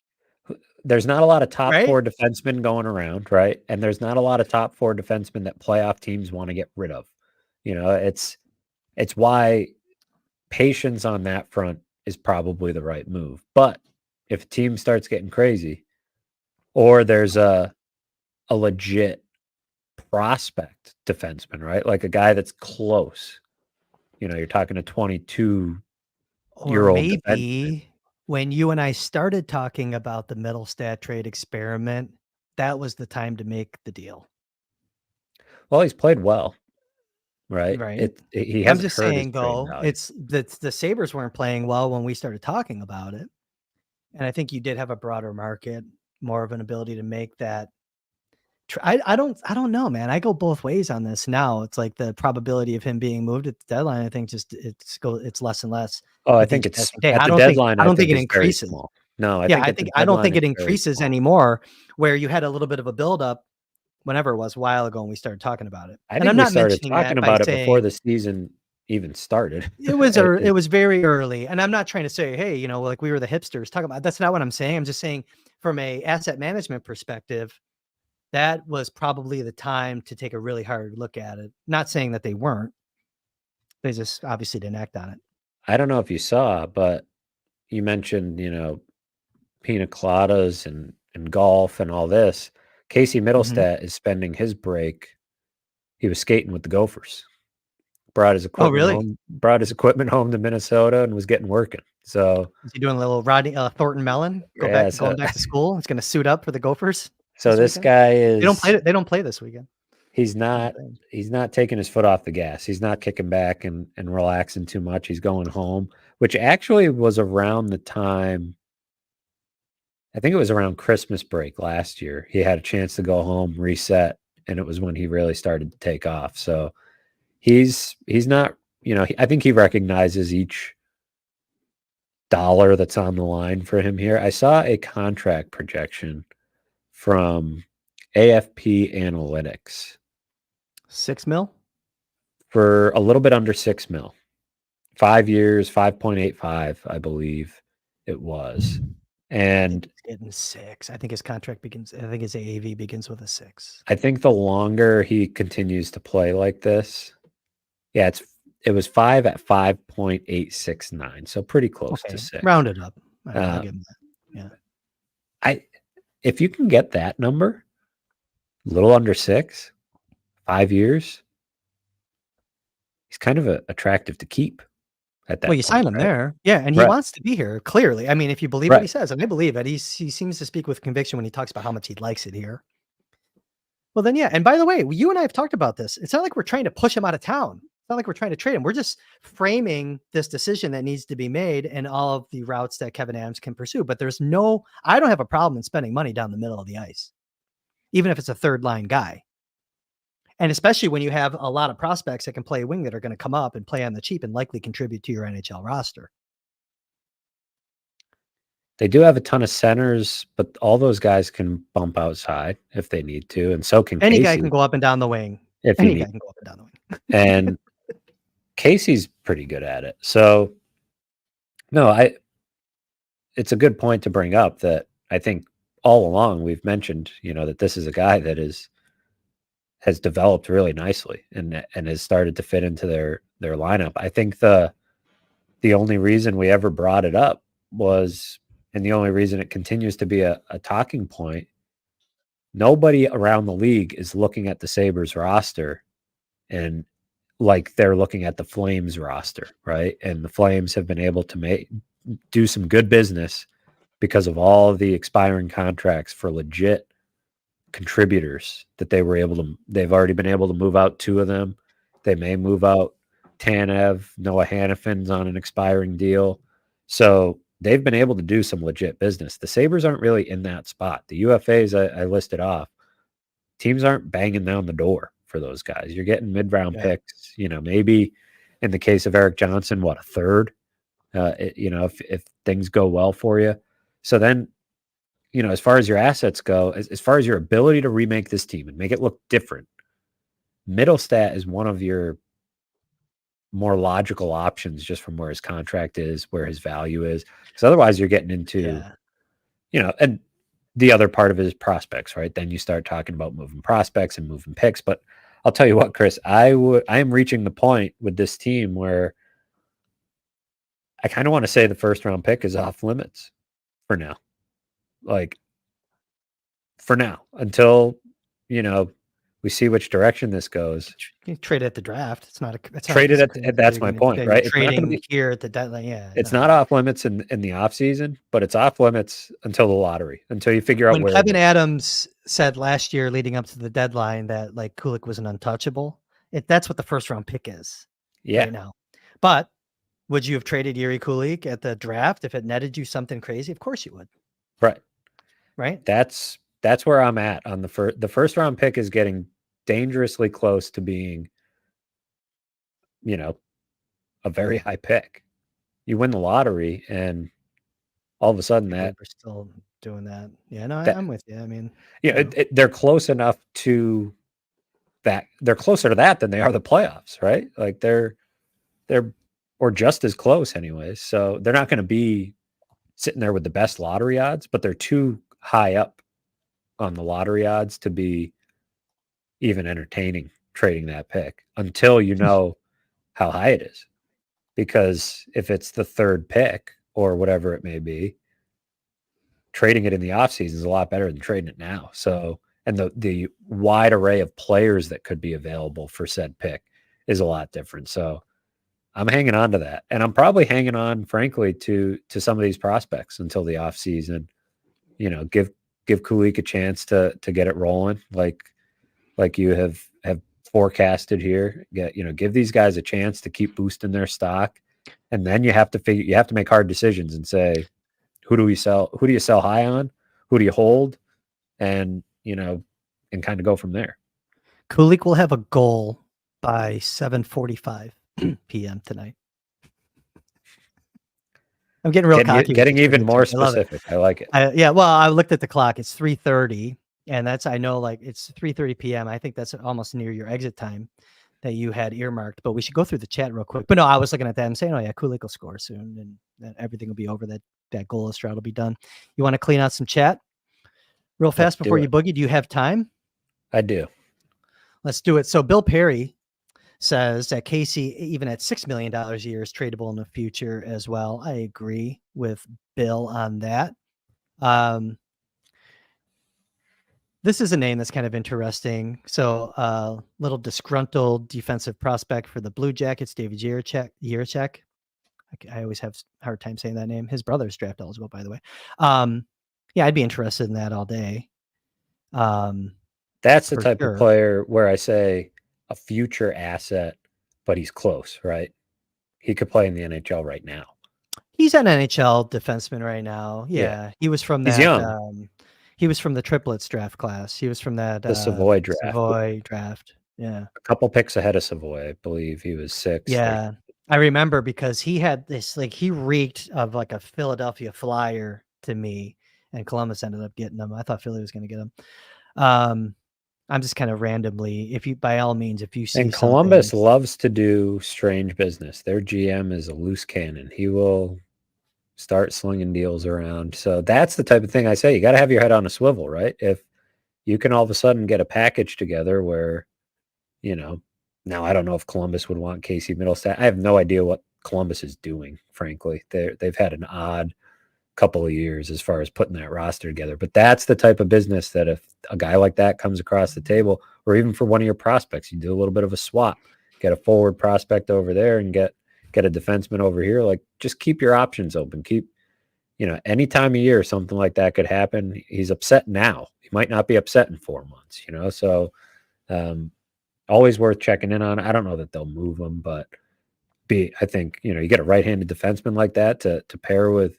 There's not a lot of top Right? 4 defensemen going around, right? And there's not a lot of top 4 defensemen that playoff teams want to get rid of. It's why patience on that front is probably the right move. But if a team starts getting crazy, or there's a legit prospect defenseman, right? Like a guy that's close. You're talking a 22-year-old Or defenseman. maybe when you and I started talking about the Middlestat trade experiment, that was the time to make the deal. Well, he's played well, right? Right. He I'm hasn't just hurt his saying trade though, value. it's the Sabres weren't playing well when we started talking about it. And I think you did have a broader market, more of an ability to make that. I don't know, man. I go both ways on this now. It's like the probability of him being moved at the deadline, I think it's less and less Oh, I with think each it's passing day. at I the don't think deadline, I I don't think think it is very increases. small. No, I Yeah, think at the I don't deadline think it it's very increases small. anymore, where you had a little bit of a buildup whenever it was a while ago and we started talking about it. I And think I'm we not started mentioning talking that by about it before saying the season even started. it was very early. And I'm not trying to say, hey, like we were the hipsters talking about. That's not what I'm saying. I'm just saying from a asset management perspective, that was probably the time to take a really hard look at it. Not saying that they weren't. They just obviously didn't act on it. I don't know if you saw, but you mentioned, pina coladas and golf and all this. Casey Mhm. Middlestat is spending his break. He was skating with the Gophers. Oh, really? Brought his equipment home to Minnesota and was getting working. So Is he doing a little Rodney Thornton Mellon? yeah, Going back to school. He's going to suit up for the Gophers so this this weekend. guy They don't play this weekend. he's I'm not saying. he's not taking his foot off the gas. He's not kicking back and relaxing too much. He's going home, which actually was around the time, I think it was around Christmas break last year. He had a chance to go home, reset, and it was when he really started to take off. So he's not, I think he recognizes each dollar that's on the line for him here. I saw a contract projection from AFP Analytics 6 mil? for a little bit under 6 mil. 5 years, 5.85, I believe it was. I think And he's getting 6. I think his contract begins. I think his AAV begins with a 6. I think the longer he continues to play like this, yeah, it was 5 at 5.869, so pretty close to Okay, 6. round it up. I'll Uh, give him that. Yeah. if you can get that number, a little under 6, 5 years, he's kind of attractive to keep at Well, that you point, sign him right? there. Yeah, and he Right, wants to be here, clearly. I mean, if you believe what he right. says, and I believe it, he seems to speak with conviction when he talks about how much he likes it here. Well, then, yeah. And by the way, you and I have talked about this. It's not like we're trying to push him out of town. It's not like we're trying to trade him. We're just framing this decision that needs to be made and all of the routes that Kevin Adams can pursue. But I don't have a problem in spending money down the middle of the ice, even if it's a third line guy. And especially when you have a lot of prospects that can play wing that are going to come up and play on the cheap and likely contribute to your NHL roster. They do have a ton of centers, but all those guys can bump outside if they need to, and so can Any guy Casey can go up and down the wing. if he Any guy needs. can go up and down the wing. And Casey's pretty good at it. So no, it's a good point to bring up that I think all along we've mentioned, that this is a guy that has developed really nicely and has started to fit into their lineup. I think the only reason we ever brought it up was, and the only reason it continues to be a talking point, nobody around the league is looking at the Sabres roster and like they're looking at the Flames roster, right? And the Flames have been able to do some good business because of all of the expiring contracts for legit contributors that they've already been able to move out 2 of them. They may move out Tanev, Noah Hannafin's on an expiring deal. So they've been able to do some legit business. The Sabres aren't really in that spot. The UFAs I listed off, teams aren't banging down the door for those guys. You're getting mid-round picks, maybe in the case of Eric Johnson, a third, if things go well for you. So then, as far as your assets go, as far as your ability to remake this team and make it look different, Middlestat is one of your more logical options just from where his contract is, where his value is. Because otherwise you're getting into, and the other part of it is prospects, right? Then you start talking about moving prospects and moving picks. But I'll tell you what, Chris, I am reaching the point with this team where I kind of want to say the first round pick is off limits for now. Like, for now, until, we see which direction this goes. You trade it at the draft. It's not a trade it at that's my point, right? It's trading here at the deadline. Yeah. It's not off limits in the off season, but it's off limits until the lottery, until you figure out when Kevin Adams said last year leading up to the deadline that like Kulik was an untouchable. That's what the first round pick is right now. But would you have traded Yuri Kulik at the draft if it netted you something crazy? Of course you would. Right. That's where I'm at on the first round pick is getting dangerously close to being, a very high pick. You win the lottery and all of a sudden we're still doing that. Yeah, no, I'm with you. I mean, they're close enough to that. They're closer to that than they are the playoffs, right? Like they're or just as close anyways. So they're not going to be sitting there with the best lottery odds, but they're too high up on the lottery odds to be even entertaining trading that pick until you know how high it is. Because if it's the third pick or whatever it may be, trading it in the offseason is a lot better than trading it now. So, and the wide array of players that could be available for said pick is a lot different. So I'm hanging on to that. And I'm probably hanging on, frankly, to some of these prospects until the offseason. Give Kulik a chance to get it rolling like you have forecasted here. Give these guys a chance to keep boosting their stock. And then you have to make hard decisions and say, who do you sell high on? Who do you hold? And, and kind of go from there. Kulik will have a goal by 7:45 p.m. tonight. I'm getting real cocky. Getting even more specific. I like it. Well, I looked at the clock. It's 3:30, and I know like it's 3:30 p.m. I think that's almost near your exit time that you had earmarked. But we should go through the chat real quick. But no, I was looking at that and saying, oh yeah, Kulik will score soon, and everything will be over. That goalless drought will be done. You want to clean out some chat real fast before you boogie? Do you have time? I do. Let's do it. So Bill Perry says that Casey, even at $6 million a year, is tradable in the future as well. I agree with Bill on that. This is a name that's kind of interesting. So little disgruntled defensive prospect for the Blue Jackets, David Jiricek. I always have a hard time saying that name. His brother's draft eligible, by the way. Yeah, I'd be interested in that all day. That's the type of player where I say a future asset, but he's close, right? He could play in the NHL right now. He's an NHL defenseman right now. Yeah. He was from that. He's young. He was from the triplets draft class. He was from that the Savoy draft. Savoy draft. Yeah. A couple picks ahead of Savoy. I believe he was 6th. Yeah. I remember because he had this, like, he reeked of like a Philadelphia Flyer to me, and Columbus ended up getting him. I thought Philly was going to get him. I'm just kind of randomly, if you, by all means, if you see And something. Columbus loves to do strange business. Their GM is a loose cannon. He will start slinging deals around. So that's the type of thing I say. You got to have your head on a swivel, right? If you can all of a sudden get a package together where, now I don't know if Columbus would want Casey Middlestat. I have no idea what Columbus is doing, frankly. They've had an odd couple of years as far as putting that roster together. But that's the type of business that if a guy like that comes across the table, or even for one of your prospects, you do a little bit of a swap, get a forward prospect over there and get a defenseman over here. Like, just keep your options open. Keep, any time of year something like that could happen. He's upset now. He might not be upset in 4 months, So always worth checking in on. I don't know that they'll move him, but I think, you get a right-handed defenseman like that to pair with,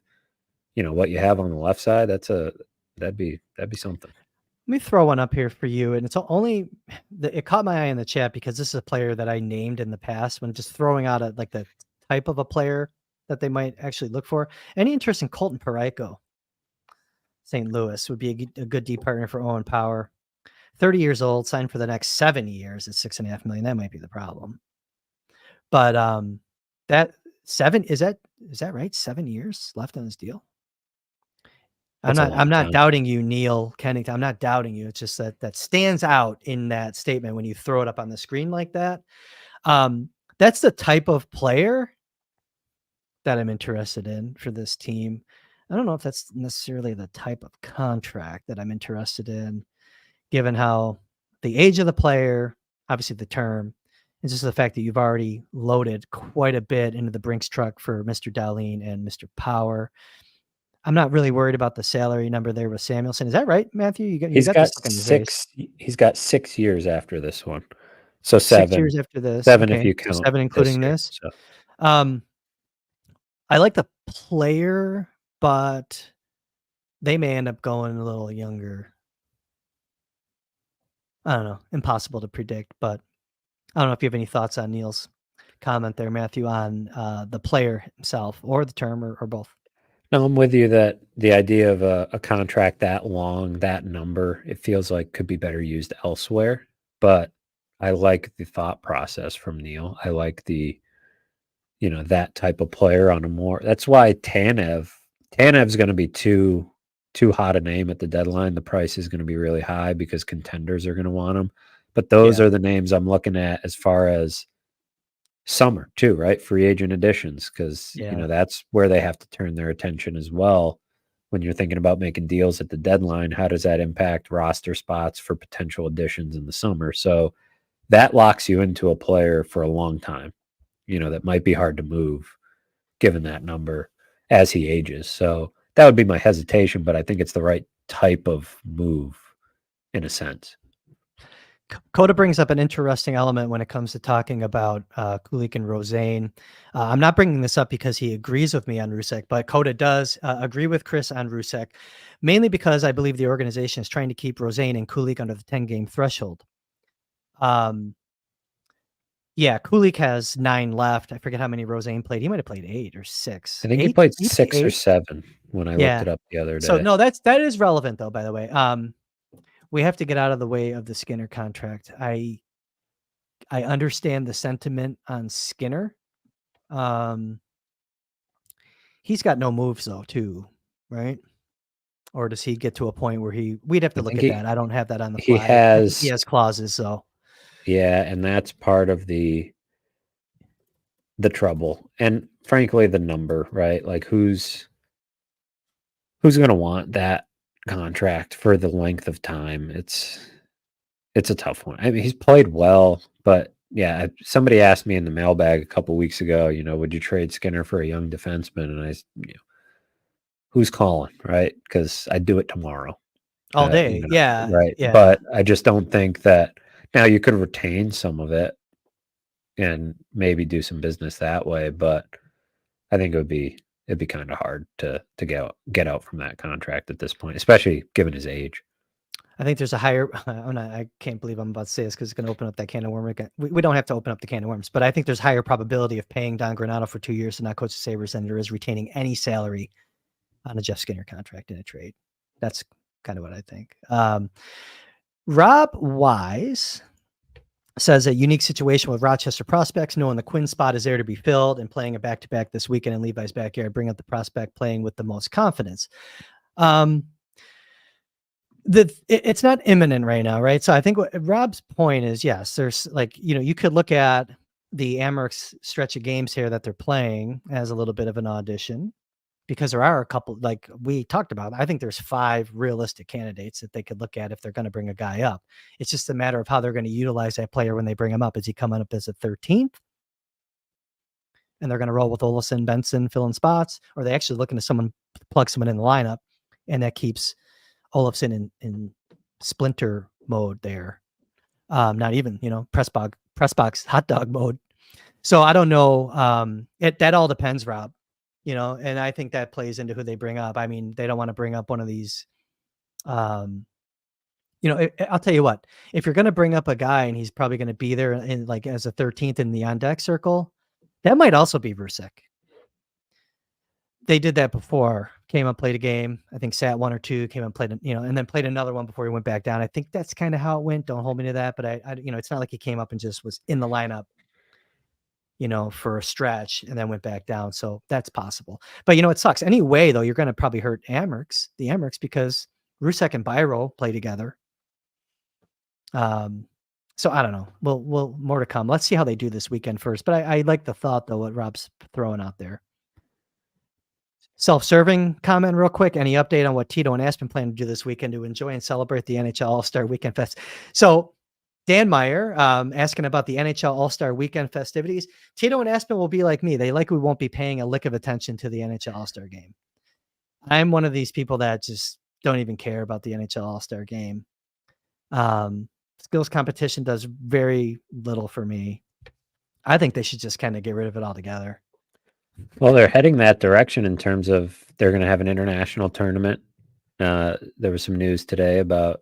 what you have on the left side. That'd be something. Let me throw one up here for you, and it's only it caught my eye in the chat because this is a player that I named in the past when just throwing out like the type of a player that they might actually look for. Any interest in Colton Parayko? St. Louis would be a good D partner for Owen Power. 30 years old, signed for the next 7 years at $6.5 million. That might be the problem. But that is that right? 7 years left on this deal. I'm not doubting you, Neil Kennington. I'm not doubting you. It's just that stands out in that statement when you throw it up on the screen like that. That's the type of player that I'm interested in for this team. I don't know if that's necessarily the type of contract that I'm interested in, given how the age of the player, obviously the term, and just the fact that you've already loaded quite a bit into the Brinks truck for Mr. Dahlin and Mr. Power. I'm not really worried about the salary number there with Samuelson. Is that right, Matthew? You got this look on your face. He's got 6 years after this one. So 6 7. years after this. 7 Okay. if you So count 7 including this. So. I like the player, but they may end up going a little younger. I don't know. Impossible to predict, but I don't know if you have any thoughts on Neil's comment there, Matthew, on the player himself or the term or both. No, I'm with you that the idea of a contract that long, that number, it feels like could be better used elsewhere. But I like the thought process from Neil. I like the, that type of player on a more. That's why Tanev's going to be too hot a name at the deadline. The price is going to be really high because contenders are going to want him. But those are the names I'm looking at as far as summer too, right? Free agent additions, because that's where they have to turn their attention as well. When you're thinking about making deals at the deadline, how does that impact roster spots for potential additions in the summer? So that locks you into a player for a long time, that might be hard to move given that number as he ages. So that would be my hesitation, but I think it's the right type of move in a sense. Coda brings up an interesting element when it comes to talking about Kulik and Rosane. I'm not bringing this up because he agrees with me on Rusek, but Coda does agree with Chris on Rusek, mainly because I believe the organization is trying to keep Rosane and Kulik under the 10-game threshold. Yeah, Kulik has 9 left. I forget how many Rosane played. He might have played 8 or 6. I think he played 6 or 7 when I looked it up the other day. So no, that is relevant though, by the way. We have to get out of the way of the Skinner contract. I understand the sentiment on Skinner. He's got no moves though, too, right? Or does he get to a point where we'd have to look at that. I don't have that on the fly. He has clauses, so. Yeah, and that's part of the trouble. And frankly, the number, right? Like who's going to want that contract for the length of time? It's a tough one. I mean, he's played well, but yeah, somebody asked me in the mailbag a couple weeks ago, would you trade Skinner for a young defenseman? And who's calling, right? Because I'd do it tomorrow. All day, yeah. Right. Yeah. But I just don't think that now you could retain some of it and maybe do some business that way. But I think it'd be kind of hard to get out from that contract at this point, especially given his age. I think there's a higher. I can't believe I'm about to say this because it's going to open up that can of worms again. We don't have to open up the can of worms, but I think there's higher probability of paying Don Granato for 2 years to not coach the Sabres than there is retaining any salary on a Jeff Skinner contract in a trade. That's kind of what I think. Rob Wise says a unique situation with Rochester prospects, knowing the Quinn spot is there to be filled and playing a back-to-back this weekend in Levi's backyard, bring up the prospect playing with the most confidence. It's not imminent right now, right? So I think what Rob's point is, yes, there's like, you could look at the Amerks stretch of games here that they're playing as a little bit of an audition, because there are a couple, like we talked about. I think there's 5 realistic candidates that they could look at if they're going to bring a guy up. It's just a matter of how they're going to utilize that player when they bring him up. Is he coming up as a 13th? And they're going to roll with Olofsson, Benson, filling spots? Or are they actually looking to plug someone in the lineup, and that keeps Olofsson in splinter mode there? Not even, press box hot dog mode. So I don't know. That all depends, Rob. And I think that plays into who they bring up. I mean, they don't want to bring up one of these. I'll tell you what, if you're going to bring up a guy and he's probably going to be there in like as a 13th in the on deck circle, that might also be Rusek. They did that before. Came up, played a game. I think sat 1 or 2, came up, played, and then played another one before he went back down. I think that's kind of how it went. Don't hold me to that, but I it's not like he came up and just was in the lineup, for a stretch and then went back down. So that's possible. But it sucks. Anyway, though, you're going to probably hurt the Amerks, because Rusek and Byro play together. So I don't know. We'll more to come. Let's see how they do this weekend first. But I like the thought, though, what Rob's throwing out there. Self-serving comment real quick. Any update on what Tito and Aspen plan to do this weekend to enjoy and celebrate the NHL All-Star Weekend Fest? So Dan Meyer asking about the NHL All-Star Weekend festivities. Tito and Aspen will be like me. They likely won't be paying a lick of attention to the NHL All-Star game. I'm one of these people that just don't even care about the NHL All-Star game. Skills competition does very little for me. I think they should just kind of get rid of it altogether. Well, they're heading that direction in terms of they're going to have an international tournament. There was some news today about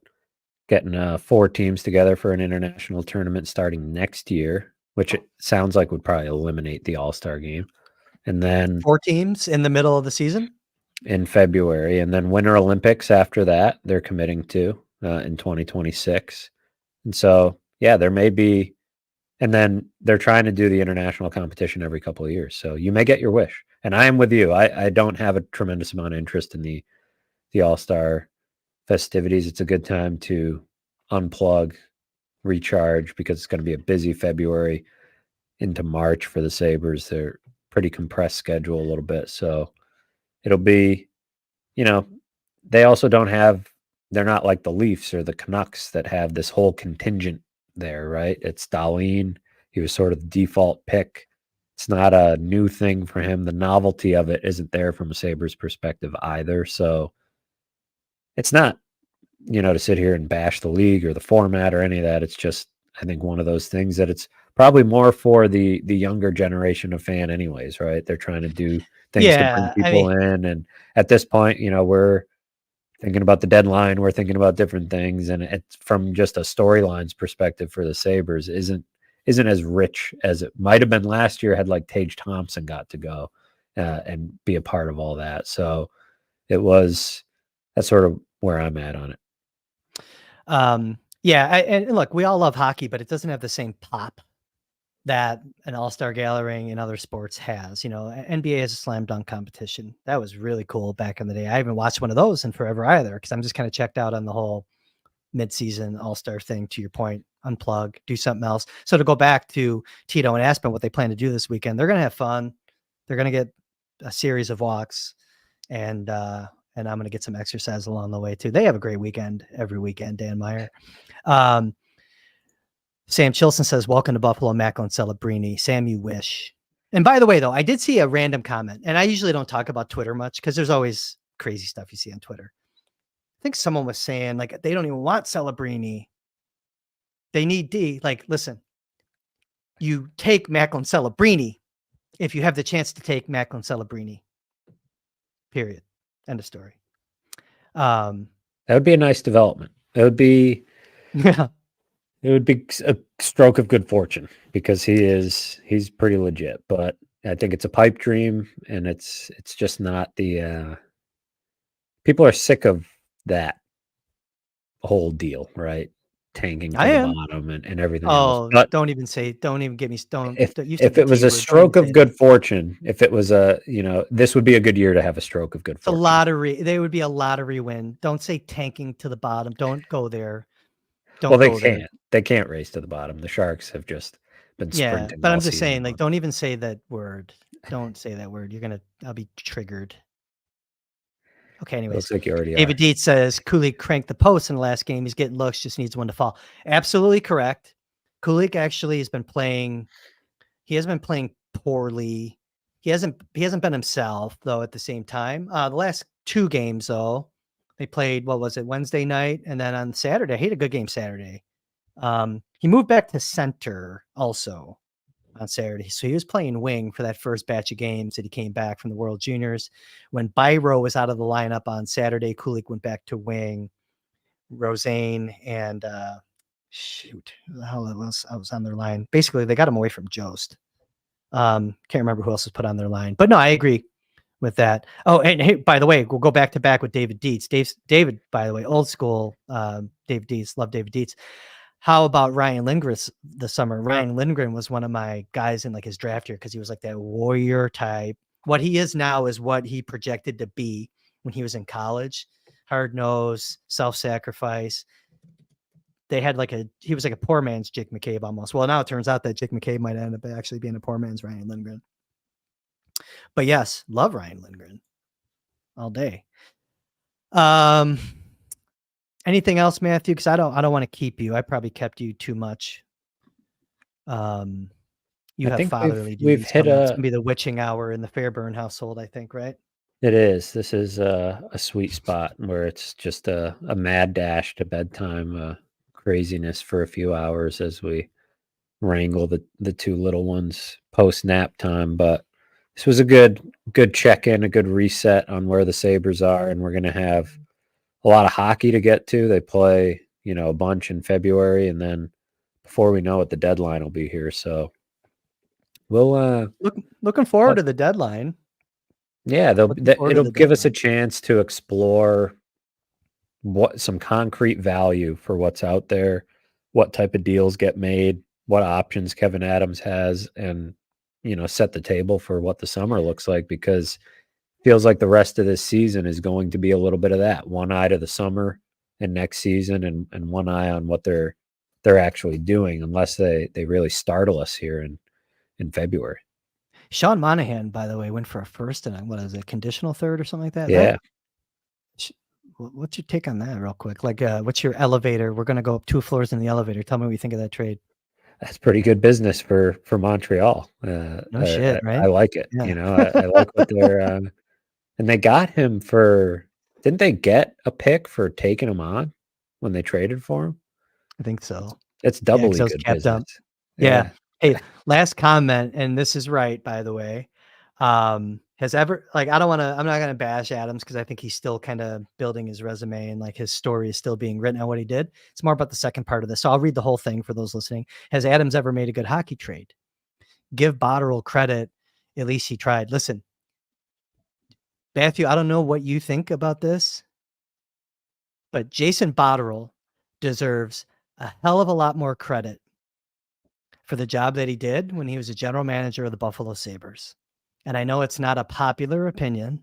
getting 4 teams together for an international tournament starting next year, which it sounds like would probably eliminate the All-Star game. And then 4 teams in the middle of the season? In February. And then Winter Olympics after that, they're committing to in 2026. And so, yeah, there may be, and then they're trying to do the international competition every couple of years. So you may get your wish. And I am with you. I don't have a tremendous amount of interest in the All-Star festivities. It's a good time to unplug, recharge, because it's going to be a busy February into March for the Sabres. They're pretty compressed schedule a little bit. So it'll be, they also they're not like the Leafs or the Canucks that have this whole contingent there, right? It's Dahlin. He was sort of the default pick. It's not a new thing for him. The novelty of it isn't there from a Sabres perspective either. So it's not, to sit here and bash the league or the format or any of that. It's just, I think, one of those things that it's probably more for the younger generation of fan anyways, right? They're trying to do things to bring people in. And at this point, we're thinking about the deadline. We're thinking about different things. And it's from just a storylines perspective for the Sabres isn't as rich as it might have been last year had like Tage Thompson got to go and be a part of all that. So that's sort of where I'm at on it. Yeah. And look, we all love hockey, but it doesn't have the same pop that an all-star gathering in other sports has. NBA is a slam dunk competition. That was really cool back in the day. I haven't watched one of those in forever either, because I'm just kind of checked out on the whole mid-season all-star thing. To your point, unplug, do something else. So to go back to Tito and Aspen, what they plan to do this weekend, they're going to have fun. They're going to get a series of walks, and I'm going to get some exercise along the way too. They have a great weekend every weekend, Dan Meyer. Sam Chilson says, welcome to Buffalo, Macklin Celebrini. Sam, you wish. And by the way, though, I did see a random comment, and I usually don't talk about Twitter much because there's always crazy stuff you see on Twitter. I think someone was saying, like, they don't even want Celebrini. They need D. Like, listen, you take Macklin Celebrini if you have the chance to take Macklin Celebrini. Period. End of story. That would be a nice development. It would be Yeah. a stroke of good fortune because he's pretty legit. But I think it's a pipe dream, and it's just not the people are sick of that whole deal, right? Tanking to I the am. bottom and everything else. Oh, But don't even get me, you said if the it was T a word. Don't even stroke say of that. good fortune, if it was this would be a good year to have a stroke of good It's a fortune. lottery. They would be a lottery win. Don't say tanking to the bottom. Don't go there. Well, Don't they go there. can't. They can't race to the bottom. The Sharks have just been Yeah, sprinting but all I'm just season saying, like, long. don't even say that word. Don't say that word. I'll be triggered. Okay, It anyways. looks like you already David are. Dietz says Kulik cranked the post in the last game. He's getting looks, just needs one to fall. Absolutely correct. Kulik actually has been playing. He has been playing poorly. He hasn't been himself though. At the same time, the last two games though, they played. What was it? Wednesday night, and then on Saturday, he had a good game Saturday. He moved back to center also on Saturday. So he was playing wing for that first batch of games that he came back from the World Juniors. When Byro was out of the lineup on Saturday, Kulik went back to wing. Rosane and shoot, who the hell was I was on their line. Basically, they got him away from Jost. Can't remember who else was put on their line, but no, I agree with that. Oh, and hey, by the way, we'll go back to back with David Dietz. David, by the way, old school. David Dietz, love David Dietz. How about Ryan Lindgren this summer? Ryan Lindgren was one of my guys in like his draft year because he was like that warrior type. What he is now is what he projected to be when he was in college. Hard nose, self-sacrifice. He was like a poor man's Jake McCabe almost. Well, now it turns out that Jake McCabe might end up actually being a poor man's Ryan Lindgren. But yes, love Ryan Lindgren all day. Anything else, Matthew? Because I don't want to keep you. I probably kept you too much. You I have think fatherly we've duties hit coming up. It's gonna be the witching hour in the Fairburn household, I think, right? it is. This is a sweet spot where it's just a mad dash to bedtime, craziness for a few hours as we wrangle the two little ones post nap time. But this was a good check in, a good reset on where the Sabres are, and we're going to have a lot of hockey to get to. They play, a bunch in February, and then before we know it, the deadline will be here. So we'll Looking forward to the deadline. yeah, Looking forward to it'll the give us a deadline. chance to explore what some concrete value for what's out there, what type of deals get made, what options Kevin Adams has, and set the table for what the summer looks like, because it feels like the rest of this season is going to be a little bit of that. One eye to the summer and next season, and one eye on what they're actually doing, unless they really startle us here in February. Sean Monahan, by the way, went for a first and what is it, conditional third or something like that? Yeah. What's your take on that, real quick? Like, what's your elevator? We're gonna go up 2 floors in the elevator. Tell me what you think of that trade. That's pretty good business for Montreal. No shit, I right? like it. Yeah, I like what they're and they got him for. Didn't they get a pick for taking him on when they traded for him? I think so. It's Yeah, because doubly I was good capped business. up. Yeah. Yeah, Hey, last comment, and this is right, by the way. Has ever like I'm not gonna bash Adams because I think he's still kind of building his resume and like his story is still being written on what he did. It's more about the second part of this. So I'll read the whole thing for those listening. Has Adams ever made a good hockey trade? Give Botterill credit. At least he tried. Listen, Matthew, I don't know what you think about this, but Jason Botterill deserves a hell of a lot more credit for the job that he did when he was a general manager of the Buffalo Sabres. And I know it's not a popular opinion.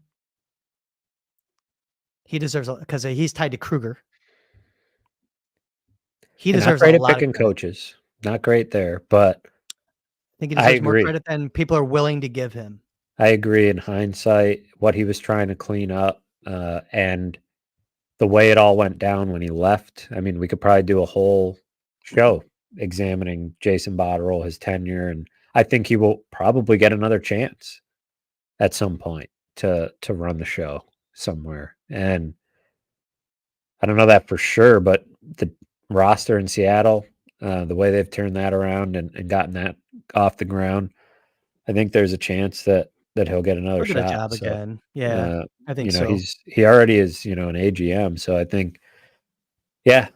He deserves, because he's tied to Kruger. He and not deserves a great at lot of picking credit. coaches. Not great there, but I think he I deserves more agree. credit than people are willing to give him. I agree. In hindsight, what he was trying to clean up, and the way it all went down when he left. I mean, we could probably do a whole show examining Jason Botterill, his tenure, and I think he will probably get another chance at some point to run the show somewhere. And I don't know that for sure, but the roster in Seattle, the way they've turned that around and gotten that off the ground, I think there's a chance that he'll get another He'll get a shot. job So, again. Yeah, I think so. he already is, an AGM. So I think, yeah,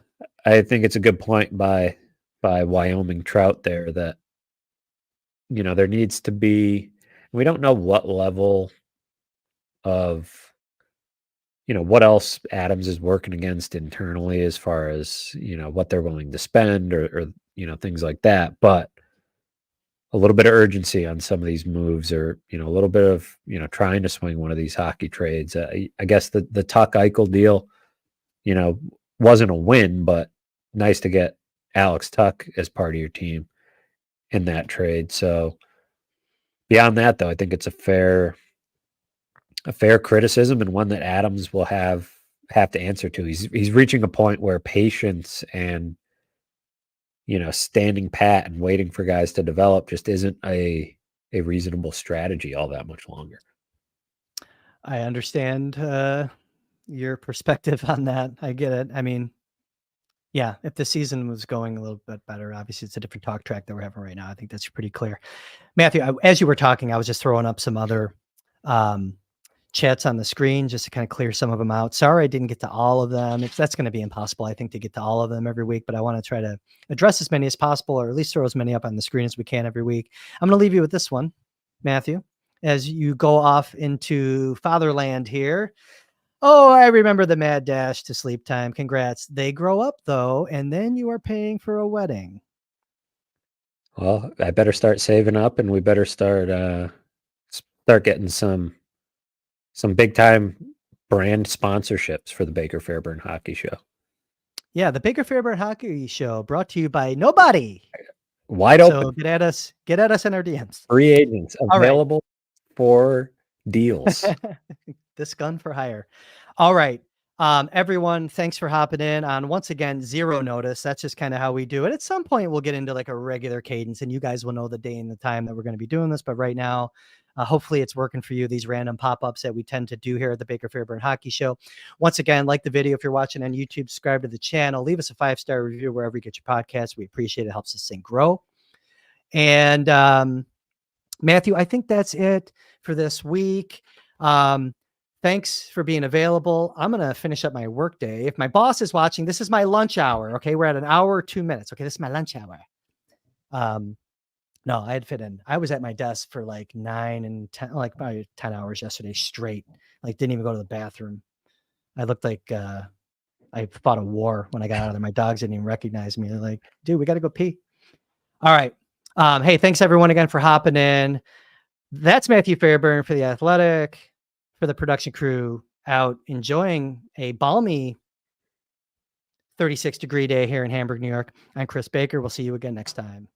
I think it's a good point by Wyoming Trout there that, there needs to be, we don't know what level of, what else Adams is working against internally as far as, what they're willing to spend or things like that. But a little bit of urgency on some of these moves or, a little bit of, trying to swing one of these hockey trades. I guess the Tuck Eichel deal, wasn't a win, but nice to get Alex Tuck as part of your team in that trade. So beyond that, though, I think it's a fair criticism and one that Adams will have to answer to. He's reaching a point where patience and standing pat and waiting for guys to develop just isn't a reasonable strategy all that much longer. I understand your perspective on that. I get it. I mean, yeah, if the season was going a little bit better, obviously it's a different talk track that we're having right now. I think that's pretty clear. Matthew, as you were talking, I was just throwing up some other chats on the screen just to kind of clear some of them out. Sorry, I didn't get to all of them. That's going to be impossible, I think, to get to all of them every week, but I want to try to address as many as possible, or at least throw as many up on the screen as we can every week. I'm going to leave you with this one, Matthew, as you go off into fatherland here. Oh, I remember the mad dash to sleep time. Congrats. They grow up, though, and then you are paying for a wedding. Well, I better start saving up, and we better start getting some big time brand sponsorships for the Baker Fairburn Hockey Show. Yeah, the Baker Fairburn Hockey Show brought to you by nobody. Wide open. So get at us in our DMs. Free agents available for deals. This gun for hire. All right. Everyone, thanks for hopping in on, once again, zero notice. That's just kind of how we do it. At some point, we'll get into like a regular cadence and you guys will know the day and the time that we're going to be doing this. But right now, hopefully it's working for you, these random pop-ups that we tend to do here at the Baker Fairburn Hockey Show. Once again, like the video if you're watching on YouTube, subscribe to the channel, leave us a 5-star review wherever you get your podcasts. We appreciate it. It helps this thing grow. And Matthew, I think that's it for this week. Thanks for being available. I'm going to finish up my work day. If my boss is watching, this is my lunch hour. Okay. We're at an hour, 2 minutes. Okay. This is my lunch hour. No, I had fit in. I was at my desk for like 9 and 10, like probably 10 hours yesterday straight. Like didn't even go to the bathroom. I looked like, I fought a war when I got out of there. My dogs didn't even recognize me. They're like, dude, we got to go pee. All right. Hey, thanks everyone again for hopping in. That's Matthew Fairburn for The Athletic, for the production crew, out enjoying a balmy 36-degree day here in Hamburg, New York. I'm Chris Baker. We'll see you again next time.